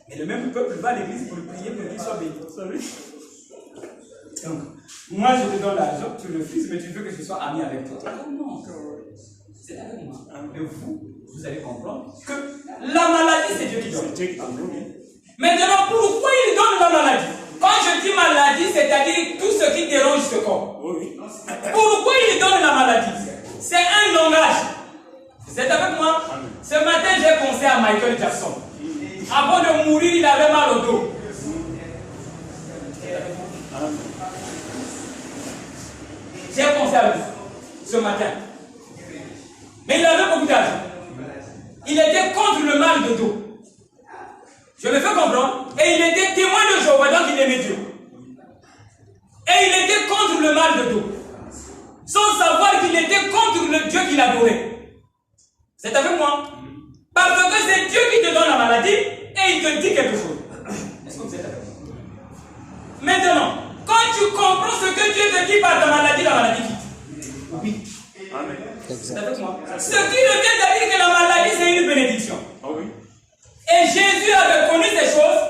Mais le même peuple va à l'église pour prier pour qu'il soit béni. Donc, moi je te donne l'argent, tu refuses, mais tu veux que je sois ami avec toi. Non, c'est avec moi. Et vous allez comprendre que la maladie, c'est Dieu qui donne. Maintenant, pourquoi il donne la maladie? Quand je dis maladie, c'est-à-dire tout ce qui dérange ce corps. Pourquoi il donne la maladie? C'est un langage. Vous êtes avec moi? Ce matin, j'ai pensé à Michael Jackson. Avant de mourir, il avait mal au dos. J'ai pensé à lui ce matin. Mais il avait beaucoup d'argent. Il était contre le mal de dos. Je me fais comprendre. Et il était témoin de Jéhovah, donc il aimait Dieu. Et il était contre le mal de dos. Sans savoir qu'il était contre le Dieu qu'il adorait. C'est avec moi? Parce que c'est Dieu qui te donne la maladie et il te dit quelque chose. Est-ce que vous êtes avec moi? Maintenant, quand tu comprends ce que Dieu te dit par ta maladie, la maladie quitte. Oui. Amen. C'est avec moi? Ce qui revient à dire que la maladie, c'est une bénédiction. Et Jésus avait connu ces choses.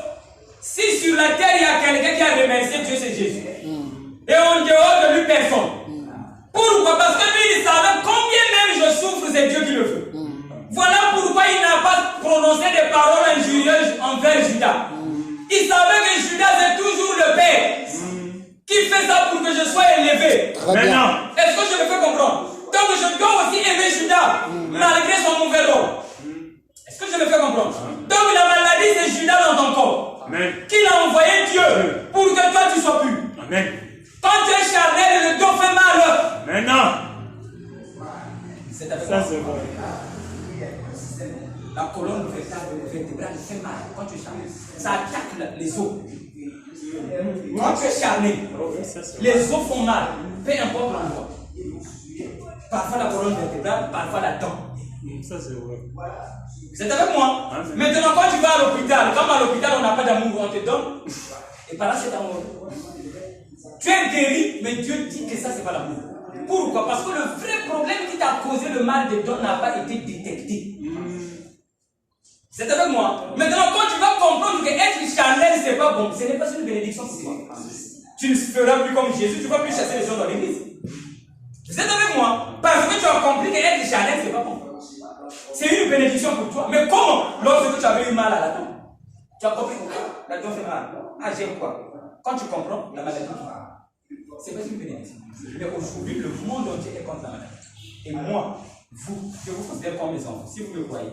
Si sur la terre, il y a quelqu'un qui a remercié Dieu, c'est Jésus. Et en dehors de lui, personne. Pourquoi? Parce que lui, il savait combien même je souffre, c'est Dieu qui le veut. Voilà pourquoi il n'a pas prononcé des paroles injurieuses envers Judas. Il savait que Judas est toujours le Père qui fait ça pour que je sois élevé. Maintenant, est-ce que je me fais comprendre? Donc je dois aussi aimer Judas malgré son mauvais rôle. Est-ce que je me fais comprendre? Donc la maladie, c'est Judas dans ton corps. Amen. Qu'il a envoyé Dieu pour que toi tu sois pur. Amen. Quand tu es charnel, le dos fait mal. Maintenant. C'est avec Ça, moi. c'est vrai. La colonne vertébrale fait mal quand tu es charnel. Ça attaque les os. Quand tu es charnel, les os font mal. Peu importe l'endroit. Parfois la colonne vertébrale, parfois la dent. Ça, c'est vrai. C'est avec moi. Amen. Maintenant, quand tu vas à l'hôpital, comme à l'hôpital on n'a pas d'amour, on te donne. Et par là, c'est amour. Tu es guéri, mais Dieu dit que ça, c'est pas l'amour. Pourquoi? Parce que le vrai problème qui t'a causé le mal des dents n'a pas été détecté. C'est avec moi. Maintenant, quand tu vas comprendre que être charnel, c'est pas bon, ce n'est pas une bénédiction pour toi. Tu ne feras plus comme Jésus, tu ne vas plus chasser les gens dans l'église. Vous êtes avec moi? Parce que tu as compris que être charnel, c'est pas bon. C'est une bénédiction pour toi. Mais comment? Lorsque tu avais eu mal à la dent, tu as compris pourquoi la dent fait mal. Ah, j'aime quoi? Quand tu comprends, la maladie, c'est pas une bénédiction. Mais aujourd'hui, le monde entier est contre la maladie. Et moi, vous, je vous considère comme mes enfants. Si vous le voyez,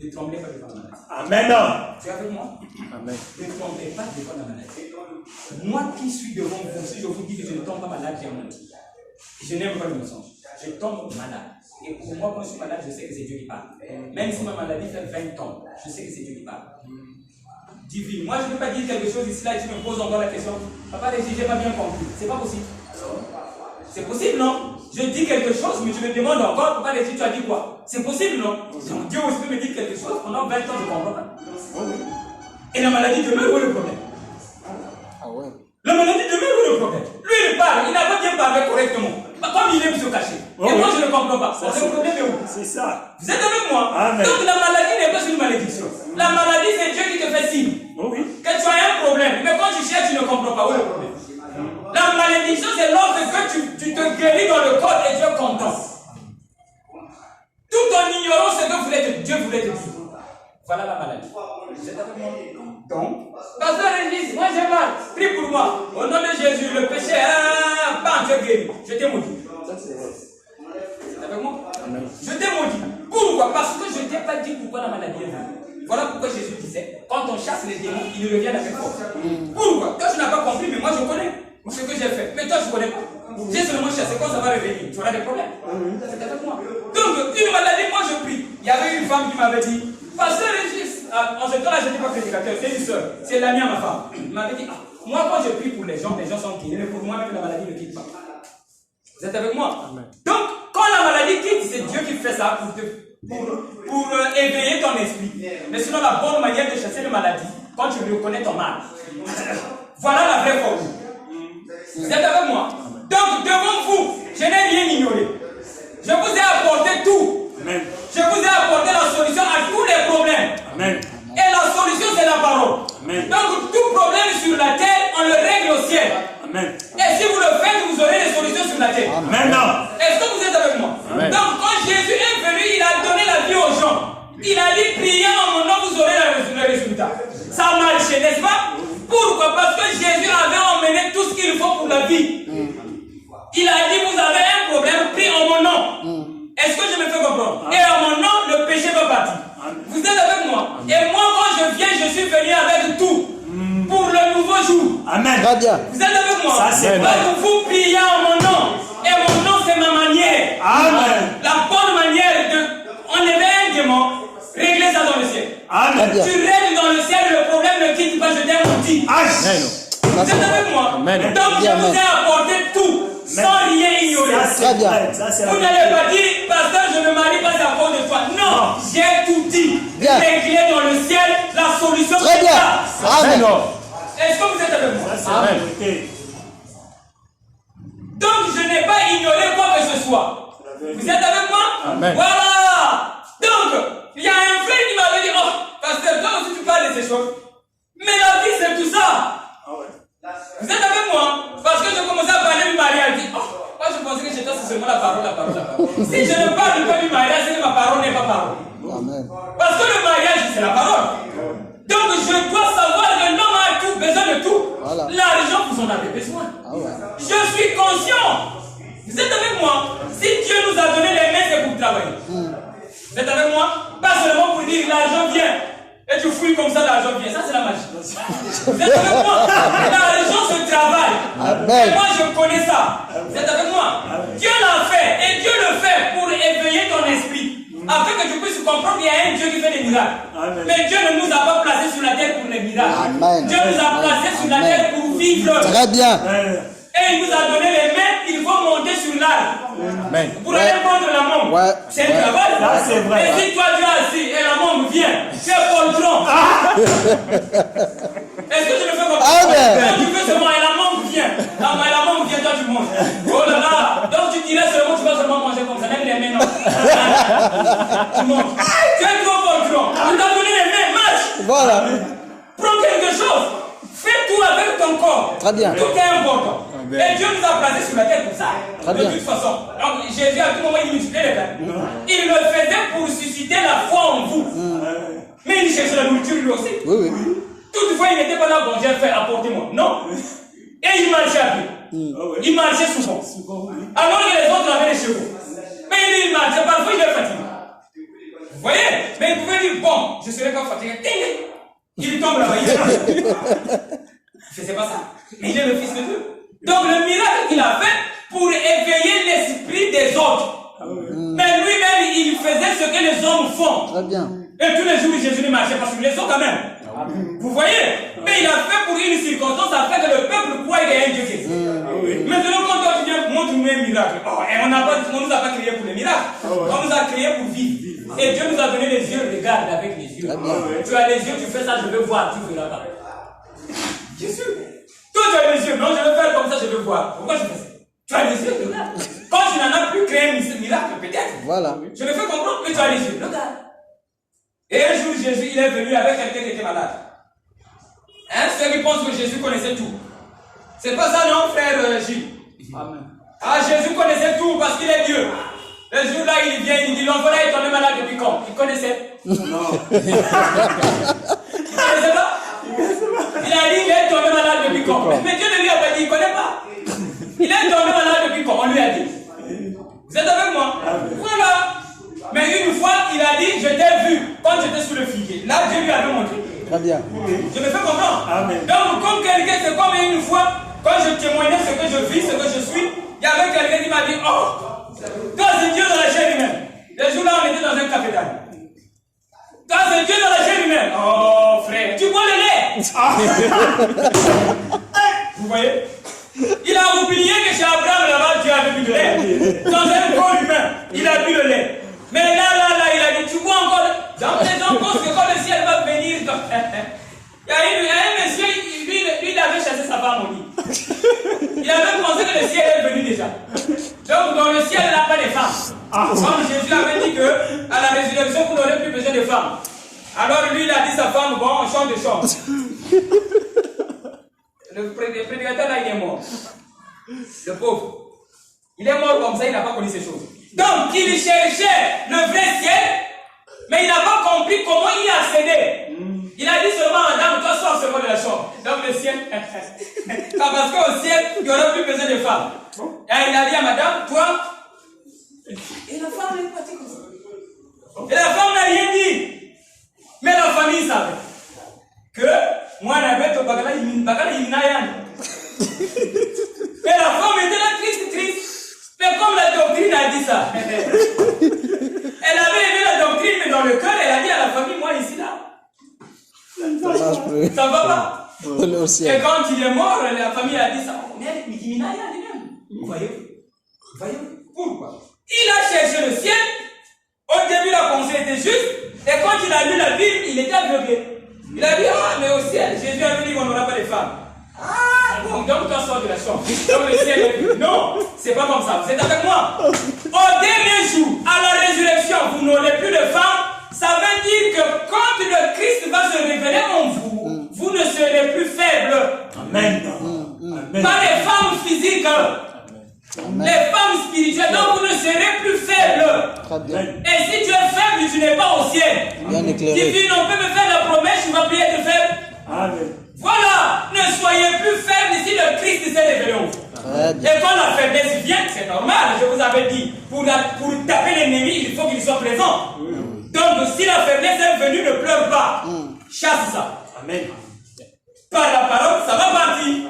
ne tremblez pas devant la maladie. Amen. Tu es avec moi? Amen. Ne tremblez pas devant la maladie. Moi qui suis devant vous, si je vous dis que je ne tombe pas malade, j'ai honte. Je n'aime pas le mensonge. Je tombe malade. Et pour moi, quand je suis malade, je sais que c'est Dieu qui parle. Même si ma maladie fait 20 ans, je sais que c'est Dieu qui parle. Divine. Moi, je ne peux pas dire quelque chose ici, là, et tu me poses encore la question. Papa, je n'ai pas bien compris. C'est pas possible. C'est possible, non? Je dis quelque chose, mais tu me demandes encore. Papa, tu as dit quoi? C'est possible, non? Donc, Dieu aussi peut me dire quelque chose. Pendant 20 ans, je ne comprends pas. Et la maladie demeure, où est le problème? Ah ouais. La maladie demeure, où est le problème? Lui, il parle, il n'a pas bien parlé correctement. Comme il aime se cacher. Et moi, je ne comprends pas. C'est le problème est où? C'est ça. Vous êtes avec moi? Amen. Donc la maladie n'est pas une malédiction. La maladie, c'est Dieu qui te fait signe. Oh oui. Que tu as un problème. Mais quand tu cherches, tu ne comprends pas où est le problème. La malédiction, c'est lorsque tu te guéris dans le corps et Dieu est content. Tout en ignorant ce que Dieu voulait te dire. Voilà la maladie. Vous êtes avec moi? Donc, Pasteur Régis, moi j'ai mal. Prie pour moi. Au nom de Jésus, le péché, bam, tu es guéri. Je t'ai maudit. C'est avec moi? Amen. Je t'ai maudit. Pourquoi? Parce que je ne t'ai pas dit pourquoi la maladie est venue. Voilà pourquoi Jésus disait, quand on chasse les démons, ils reviennent avec force. Pourquoi? Toi, tu n'as pas compris, mais moi je connais ce que j'ai fait. Mais toi, tu ne connais pas. J'ai seulement chassé, quand ça va revenir, tu auras des problèmes. C'est avec moi. Donc, une maladie, moi je prie. Il y avait une femme qui m'avait dit, Pasteur Régis, en ce temps-là, je n'étais pas prédicateur, c'est une soeur, c'est l'amie à ma femme. Il m'avait dit, moi quand je prie pour les gens sont guéris, mais pour moi-même, la maladie ne quitte pas. Vous êtes avec moi? Amen. Donc, quand la maladie quitte, c'est Dieu qui fait ça pour éveiller ton esprit. Mais sinon, la bonne manière de chasser la maladie, quand tu reconnais ton mal. Voilà la vraie formule. Vous êtes avec moi? Donc, devant vous, je n'ai rien ignoré. Je vous ai apporté tout. Amen. Je vous ai apporté la solution à tous les problèmes. Amen. Et la solution, c'est la parole. Amen. Donc, tout problème sur la terre, on le règle au ciel. Amen. Et si vous le faites, vous aurez des solutions sur la terre. Maintenant. Est-ce que vous êtes avec moi? Amen. Donc, quand Jésus est venu, il a donné la vie aux gens. Il a dit, priez en mon nom, vous aurez le résultat. Ça a marché, n'est-ce pas? Pourquoi? Parce que Jésus avait emmené tout ce qu'il faut pour la vie. Il a dit, vous avez un problème, priez en mon nom. Est-ce que je me fais comprendre? Et en mon nom, le péché va partir. Vous êtes avec moi? Et moi, quand je viens, je suis venu avec tout. Pour le nouveau jour. Amen. Très bien. Vous êtes avec moi? Ça, c'est vrai. Donc, vous priez en mon nom. Et mon nom, c'est ma manière. Amen. La bonne manière de enlever un démon, régler ça dans le ciel. Amen. Bien. Tu règles dans le ciel, le problème ne quitte pas, je t'ai menti. Amen. Vous êtes avec moi? Amen. Donc, je vous ai apporté tout, sans rien ignorer. Ça, c'est Très bien. vrai. Ça, c'est Vous vrai. n'allez pas dire, pasteur, je ne me marie pas à cause de toi. Non, j'ai tout dit. Bien. Réglé dans le ciel, la solution Très c'est bien. ça. Amen. Est-ce que vous êtes avec moi? Ça, c'est Amen. la vérité. Donc, je n'ai pas ignoré quoi que ce soit. Vous êtes avec moi? Amen. Voilà. Donc, il y a un frère qui m'avait dit, oh, pasteur, toi aussi tu parles de ces choses. Mais la vie, c'est tout ça. Ah ouais. Vous êtes avec moi? Parce que je commençais à parler du mariage. Je dis, oh, moi je pensais que chez toi c'est seulement la parole, la parole, la parole. Si je ne parle pas du mariage, c'est que ma parole n'est pas parole. Amen. Parce que le mariage, c'est la parole. Donc je dois savoir que l'homme a tout, besoin de tout. Voilà. L'argent, vous en avez besoin. Ah ouais. Je suis conscient. Vous êtes avec moi? Si Dieu nous a donné les mains, c'est pour travailler. Vous êtes avec moi? Pas seulement pour dire l'argent vient. Et tu fouilles comme ça, l'argent vient. Ça, c'est la magie. Vous êtes avec moi? L'argent se travaille. Amen. Et moi, je connais ça. Vous êtes avec moi? Dieu l'a fait. Et Dieu le fait pour éveiller ton esprit. Afin que tu puisses comprendre qu'il y a un Dieu qui fait des miracles. Amen. Mais Dieu ne nous a pas placés sur la terre pour les miracles. Amen. Dieu nous a placés sur la terre pour vivre. Très bien. Et il nous a donné les mains, il faut monter sur l'arbre. Amen. Pour aller prendre la montre. Ouais. C'est un travail. Ça, c'est vrai. Et si toi tu es assis et la montre vient, tu es poltron. Est-ce que tu le fais comme ça? Amen. Quand tu fais seulement et la montre vient. Non, mais la montre vient, toi tu manges. Oh là là. Donc tu dirais seulement, tu vas seulement manger comme ça. Même les mains, non. Tu manges. Tu es trop poltron. On t'a donné les mains, marche. Voilà. Prends quelque chose. Fais tout avec ton corps. Très bien. Tout est important. Et Dieu nous a placés sur la terre pour ça. Très De bien. toute façon. Donc Jésus à tout moment il multipliait les pains. Il le faisait pour susciter la foi en vous. Mais il cherchait la nourriture lui aussi. Oui, oui. Toutefois il n'était pas là, bon Dieu fait apportez-moi. Non. Et il marchait à pied. Il marchait souvent. Alors que les autres avaient les chevaux. Mais il marchait, parfois il est fatigué. Vous voyez? Mais il pouvait dire bon, je serai pas fatigué. Il tombe là-bas, il est là. Je ne sais pas ça. Mais il est le fils de Dieu. Donc le miracle qu'il a fait pour éveiller l'esprit des autres. Mais lui-même, il faisait ce que les hommes font. Très bien. Et tous les jours, Jésus ne marchait pas sur les autres quand même. Vous voyez? Mais il a fait pour une circonstance afin que le peuple croie qu'il y a un Dieu qui existe. Maintenant, quand toi tu viens montre-nous un miracle, et on ne nous a pas créé pour les miracles. On nous a créé pour vivre. Et Dieu nous a donné les yeux, regarde avec les yeux. Tu as les yeux, tu fais ça, je veux voir, tu verras pas. Jésus. Toi, tu as les yeux. Non, je veux faire comme ça, je veux voir. Pourquoi je fais ça? Tu as les yeux, regarde. Quand tu n'en as plus créé un miracle, peut-être. Voilà. Je le fais comprendre, mais tu as les yeux. Regarde. Et un jour, Jésus, il est venu avec quelqu'un qui était malade. Hein, ceux qui pensent que Jésus connaissait tout. C'est pas ça, non, frère Gilles? Amen. Ah, Jésus connaissait tout parce qu'il est Dieu. Le jour là, il vient, il dit, l'enfant là est tombé malade depuis quand? Il connaissait? Non. Il connaissait pas? Il a dit, il est tombé malade depuis quand? Mais Dieu ne lui a pas dit, il ne connaît pas. Il est tombé malade depuis quand? On lui a dit. Vous êtes avec moi? Voilà. Mais une fois, il a dit, je t'ai vu quand j'étais sous le figuier. Là, Dieu lui avait montré. Très bien. Je me fais comprendre. Amen. Donc, comme quelqu'un, c'est comme une fois, quand je témoignais ce que je vis, ce que je suis, il y avait quelqu'un qui m'a dit, oh, toi c'est Dieu dans la chair humaine. Le jour là, on était dans un café d'âme. Toi c'est Dieu dans la chair humaine. Oh, frère, tu bois le lait. Vous voyez? Il a oublié que chez Abraham, là-bas, Dieu avait bu de lait. Dans un corps humain, il a bu le lait. Mais là, il a dit, tu bois encore. Donc les gens pensent que quand le ciel va venir, il y a un monsieur, lui, il avait chassé sa femme au lit. Il avait pensé que le ciel est venu déjà. Donc dans le ciel, il n'a pas de femmes. Comme Jésus avait dit que à la résurrection, vous n'aurez plus besoin de femmes. Alors lui, il a dit à sa femme, bon, on chante des chants. Le prédicateur là, il est mort. Le pauvre. Il est mort comme ça, il n'a pas connu ces choses. Donc, il cherchait le vrai ciel, mais il n'a pas compris comment il y accédait. Il a dit seulement à Adam, toi sors seulement de la chambre. Donc le ciel, parce qu'au ciel, il n'y aura plus besoin de femmes. Et il a dit à madame, toi, et la femme est partie comme ça. Et la femme n'a rien dit. Mais la famille savait que moi, je n'avais pas mais la femme était là triste. Mais comme la doctrine a dit ça, elle avait aimé la doctrine, mais dans le cœur, elle a dit à la famille, moi ici là, ça va pas. Et quand il est mort, la famille a dit ça. Mais il n'a rien dit même. Vous voyez? Pourquoi? Il a cherché le ciel. Au début, la pensée était juste. Et quand il a lu la Bible, il était aveuglé. Il a dit, ah, mais au ciel, Jésus avait dit qu'on n'aura pas de femmes. Ah, donc toi sors de la chambre. Donc le ciel est venu. Non, c'est pas comme ça. Vous êtes avec moi? Au dernier jour, à la résurrection, vous n'aurez plus de femmes. Ça veut dire que quand le Christ va se révéler en vous, vous ne serez plus faibles. Amen. Pas les femmes physiques. Amen. Les femmes spirituelles. Donc vous ne serez plus faibles. Très bien. Et si tu es faible, tu n'es pas au ciel. Bien éclairé. Si tu ne peux me faire la promesse, tu ne vas plus être faible. Amen. Voilà, ne soyez plus faibles si le Christ s'est révélé en vous. Et quand la faiblesse vient, c'est normal, je vous avais dit, pour taper l'ennemi, il faut qu'il soit présent. Donc, si la faiblesse est venue, ne pleure pas. Chasse ça. Amen. Par la parole, ça va partir.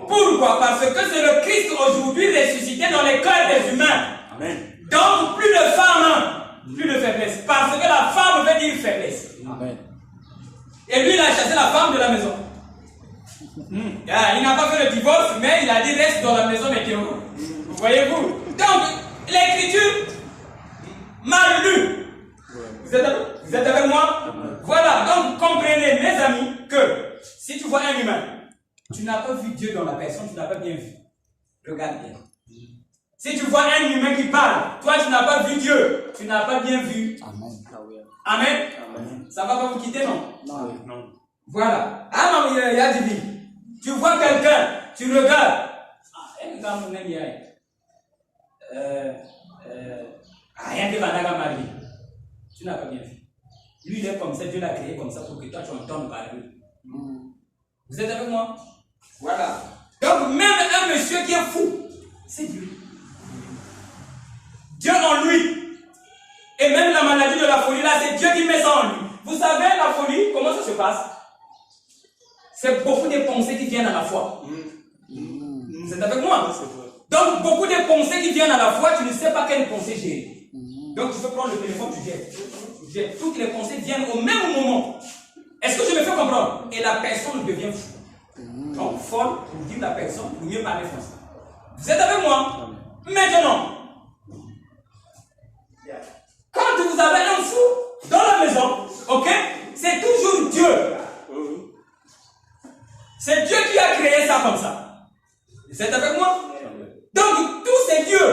Pourquoi? Parce que c'est le Christ aujourd'hui ressuscité dans les cœurs des humains. Amen. Donc, plus de femme, plus de faiblesse. Parce que la femme veut dire faiblesse. Amen. Et lui, il a chassé la femme de la maison. Il n'a pas fait le divorce, mais il a dit reste dans la maison, mettez-vous. Voyez-vous? Donc, l'écriture mal lue. Vous êtes avec moi? Voilà, donc comprenez, mes amis, que si tu vois un humain, tu n'as pas vu Dieu dans la personne, tu n'as pas bien vu. Regarde bien. Si tu vois un humain qui parle, toi tu n'as pas vu Dieu, tu n'as pas bien vu. Amen. Amen. Amen. Ça va pas vous quitter, non? Non. Non. Voilà. Ah non, il y a du vie. Tu vois quelqu'un, tu regardes. Rien que Vanaga Marie. Tu n'as pas bien vu. Lui, il est comme ça, Dieu l'a créé comme ça pour que toi tu entendes parler. Vous êtes avec moi? Voilà. Donc, même un monsieur qui est fou, c'est Dieu. Dieu en lui. Et même la maladie de la folie, là, c'est Dieu qui met ça en lui. Vous savez, la folie, comment ça se passe? C'est beaucoup de pensées qui viennent à la fois. Vous êtes avec moi? Donc, beaucoup de pensées qui viennent à la fois, tu ne sais pas quelle pensée gérer. Donc, tu peux prendre le téléphone, tu gères. Toutes les pensées viennent au même moment. Est-ce que je me fais comprendre? Et la personne devient fou. Donc, folle, pour dire la personne, pour mieux parler français. Vous êtes avec moi? Maintenant, quand vous avez un fou dans la maison, ok, c'est toujours Dieu. C'est Dieu qui a créé ça comme ça. Vous êtes avec moi? Donc, tout c'est Dieu.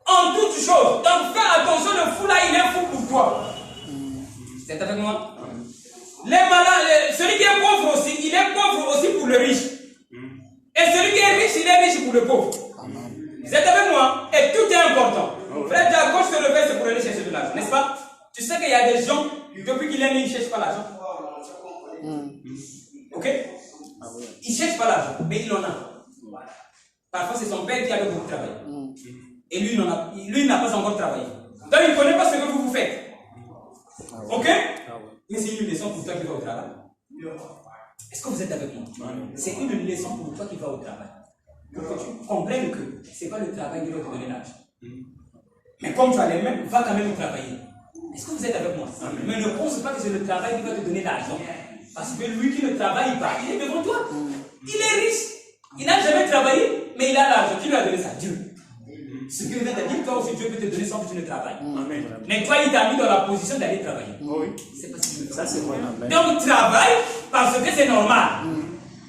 En toutes choses. Donc, fais attention, le fou là, il est fou pour toi. Vous êtes avec moi? Les malades, celui qui est pauvre aussi, il est pauvre aussi pour le riche. Et celui qui est riche, il est riche pour le pauvre. Vous êtes avec moi? Et tout est important. Frère Jacob se levait, c'est pour aller chercher de l'argent, n'est-ce pas? Tu sais qu'il y a des gens, depuis qu'il est né, ils ne cherchent pas l'argent. Ok? Ils ne cherchent pas l'argent, mais il en a. Parfois, c'est son père qui a beaucoup travaillé. Et lui, il n'a pas encore travaillé. Donc, il ne connaît pas ce que vous faites. Ok? Mais c'est une leçon pour toi qui vas au travail. Est-ce que vous êtes avec moi? C'est une leçon pour toi qui vas au travail. Pour que tu comprennes que ce n'est pas le travail qui va te donner l'argent. Mais comme tu as les mêmes, va quand même travailler. Est-ce que vous êtes avec moi? Mais ne pense pas que c'est le travail qui va te donner l'argent. Parce que lui qui ne travaille pas, il est devant toi. Il est riche. Il n'a jamais travaillé, mais il a l'argent. Qui lui a donné ça? Dieu. Ce qui vient de dire, toi aussi, Dieu peut te donner sans que tu ne travailles. Mais toi, il t'a mis dans la position d'aller travailler. C'est pas si Ça, c'est vrai. Donc, travaille parce que c'est normal.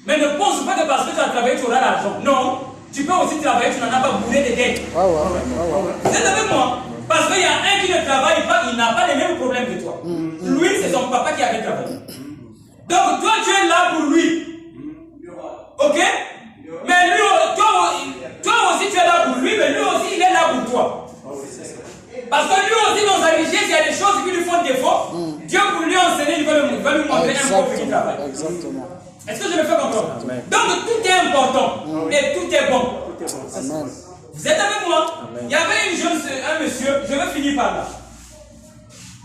Mais ne pense pas que parce que tu as travaillé, tu auras l'argent. Non. Tu peux aussi travailler, tu n'en as pas bourré de dettes. Vous êtes avec moi? Parce qu'il y a un qui ne travaille pas, il n'a pas les mêmes problèmes que toi. Lui, c'est son papa qui avait travaillé. Donc, toi, tu es là pour lui. Ok? Mais lui, toi aussi, tu es là pour lui, mais lui aussi, il est là pour toi. Parce que lui aussi, dans sa richesse, il y a des choses qui lui font défaut. Dieu, pour lui enseigner, il va lui montrer un pauvre qui travaille. Exactement. Est-ce que je me fais comprendre? Donc, tout est important. Et tout est bon. Amen. Vous êtes avec moi? Il y avait un monsieur, je vais finir par là.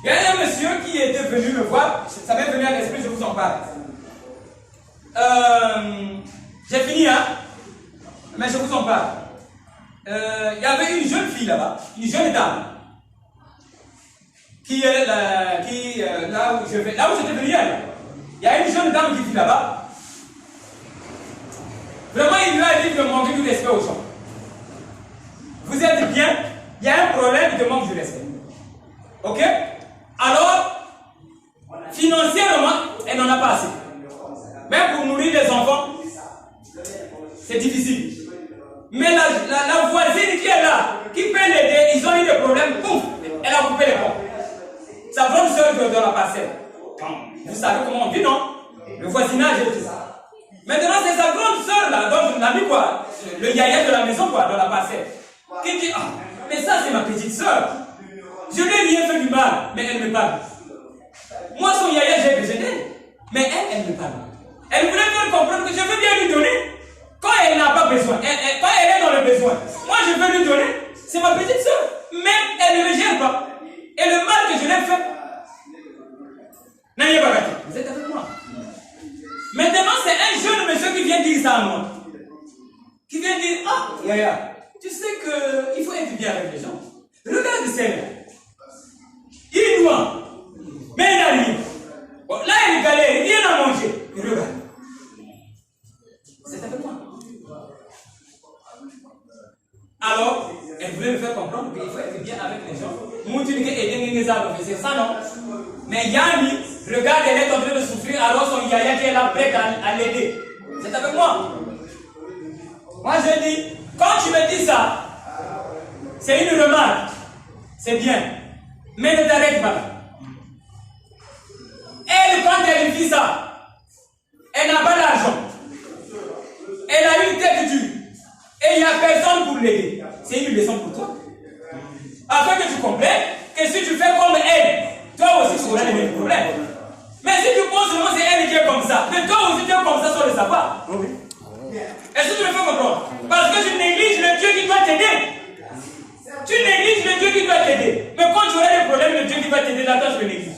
Il y a un monsieur qui était venu me voir, ça m'est venu à l'esprit, je vous en parle. J'ai fini, hein? Mais je vous en parle. Il y avait une jeune fille là-bas, une jeune dame, qui est là où j'étais venu hier. Il y a une jeune dame qui vit là-bas. Vraiment, il lui a dit de manquer du respect aux gens. Vous êtes bien, il y a un problème, il te manque du respect. Ok? Alors, financièrement, elle n'en a pas assez. Même pour nourrir les enfants, c'est difficile. Mais la voisine qui est là, qui peut l'aider, ils ont eu des problèmes, pouf, elle a coupé les ponts. Sa grande soeur dans la parcelle. Vous savez comment on vit, non? Le voisinage et tout ça. Maintenant, c'est sa grande soeur là, donc on a mis quoi? Le yaya de la maison, quoi, dans la parcelle. Qui dit, ah, mais ça c'est ma petite soeur. Je lui ai rien fait du mal, mais elle me parle. Moi, son yaya, j'ai besoin d'elle. Mais elle me parle. Elle voulait faire comprendre que je veux bien lui donner. Quand elle n'a pas besoin, quand elle est dans le besoin, moi je veux lui donner, c'est ma petite soeur. Mais elle ne me gère pas. Et le mal que je l'ai fait, Yaya, tu sais qu'il faut être bien avec les gens. Regarde celle-là. Il est loin. Mais il arrive. Bon, là, il galère, il vient à manger. Et regarde. C'est avec moi. Alors, elle voulait me faire comprendre qu'il faut être bien avec les gens. C'est ça, non? Mais Yanni, regarde, elle est en train de souffrir, alors son yaya qui est là prête à l'aider. C'est avec moi. Moi, je dis, quand tu me dis ça, c'est une remarque. C'est bien. Mais ne t'arrête pas. Elle, quand elle dit ça, elle n'a pas d'argent. Elle a une tête dure. Et il n'y a personne pour l'aider. C'est une leçon pour toi. Afin que tu comprennes que si tu fais comme elle, toi aussi tu auras les mêmes problèmes. Mais si tu penses seulement c'est elle qui est comme ça, mais toi aussi tu es comme ça sans le savoir. Est-ce que tu me fais comprendre? Parce que tu négliges le Dieu qui doit t'aider. Tu négliges le Dieu qui doit t'aider. Mais quand tu auras des problèmes, le Dieu qui va t'aider, là, toi je le néglige.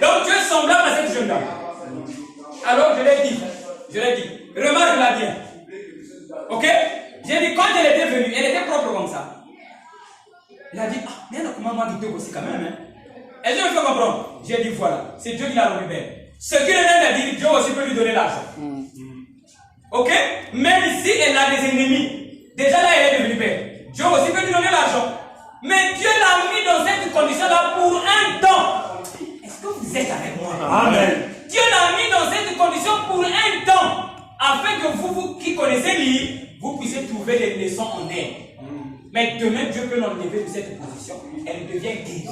Donc tu es semblable à cette jeune dame. Alors je l'ai dit. Remarque-la bien. Ok? J'ai dit, quand elle était venue, elle était propre comme ça. Elle a dit, ah, mais elle a comment moi guider aussi quand même. Hein? Et je me fais comprendre. J'ai dit, voilà, c'est Dieu qui l'a rendu belle. Ce qu'il a dit, Dieu aussi peut lui donner l'argent. Ok? Même si elle a des ennemis, déjà là, elle est devenue belle. Dieu aussi peut lui donner l'argent. Mais Dieu l'a mis dans cette condition-là pour un temps. Est-ce que vous êtes avec moi? Amen. Dieu l'a mis dans cette condition pour un temps. Afin que vous qui connaissez l'île, vous puissiez trouver des leçons en elle. Mais demain, Dieu peut l'enlever de cette position. Elle devient guérie.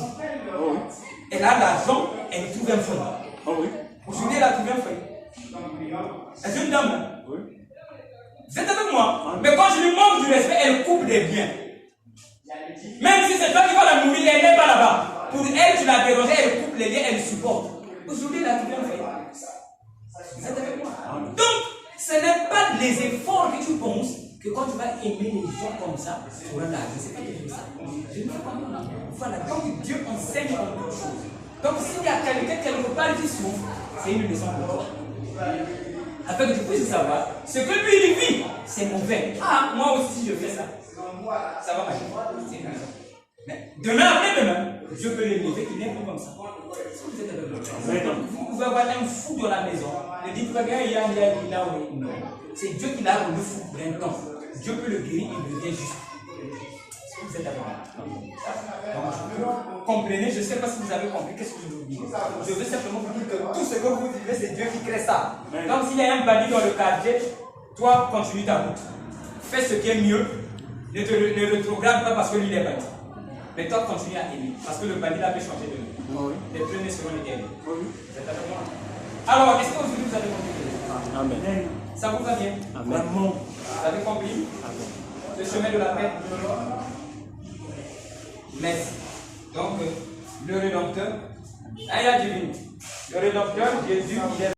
Elle a l'argent, elle trouve un foyer. Aujourd'hui, elle a trouvé un foyer. Elle est une dame. Vous êtes avec moi? Mais quand je lui manque du respect, elle coupe des biens. Même si c'est toi qui vas la nourrir, elle n'est pas là-bas. Pour elle, tu l'as dérangée, elle coupe les liens, elle supporte. Aujourd'hui, elle a trouvé un foyer. Vous êtes avec moi? Donc, ce n'est pas les efforts que tu penses que quand tu vas aimer les gens comme ça, tu auras l'argent. C'est pas que ça. Je ne sais pas. Voilà, donc Dieu enseigne beaucoup de choses. Donc s'il y a quelqu'un quelque part qui souffre, c'est une leçon pour toi. Afin que tu puisses savoir, ce que lui il vit, c'est mauvais. Ah, moi aussi je fais ça. Ça va marcher. C'est une leçon. Mais demain, après-demain, je peux l'élever, il n'est plus comme ça. Si vous êtes avec moi, vous pouvez avoir un fou dans la maison. Ne dites pas qu'il y a oui. Non. C'est Dieu qui l'a rendu fou pour un temps. Dieu peut le guérir, il devient juste. Si vous êtes avec moi. Donc, comprenez, je ne sais pas si vous avez compris qu'est-ce que je vous dis. Je veux simplement vous dire que tout ce que vous vivez, c'est Dieu qui crée ça. Donc, s'il y a un bandit dans le quartier, toi, continue ta route. Fais ce qui est mieux. Ne rétrograde pas parce que lui, il est bandit. Mais toi, continue à aimer. Parce que le bandit là peut changer de vie. Les premiers seront les derniers. Vous êtes avec moi? Alors, est-ce que aujourd'hui vous avez compris? Amen. Ça vous va bien? Amen. Vous avez compris? Le chemin de la paix. Merci. Donc, le Rédempteur, le Rédempteur, Jésus, il est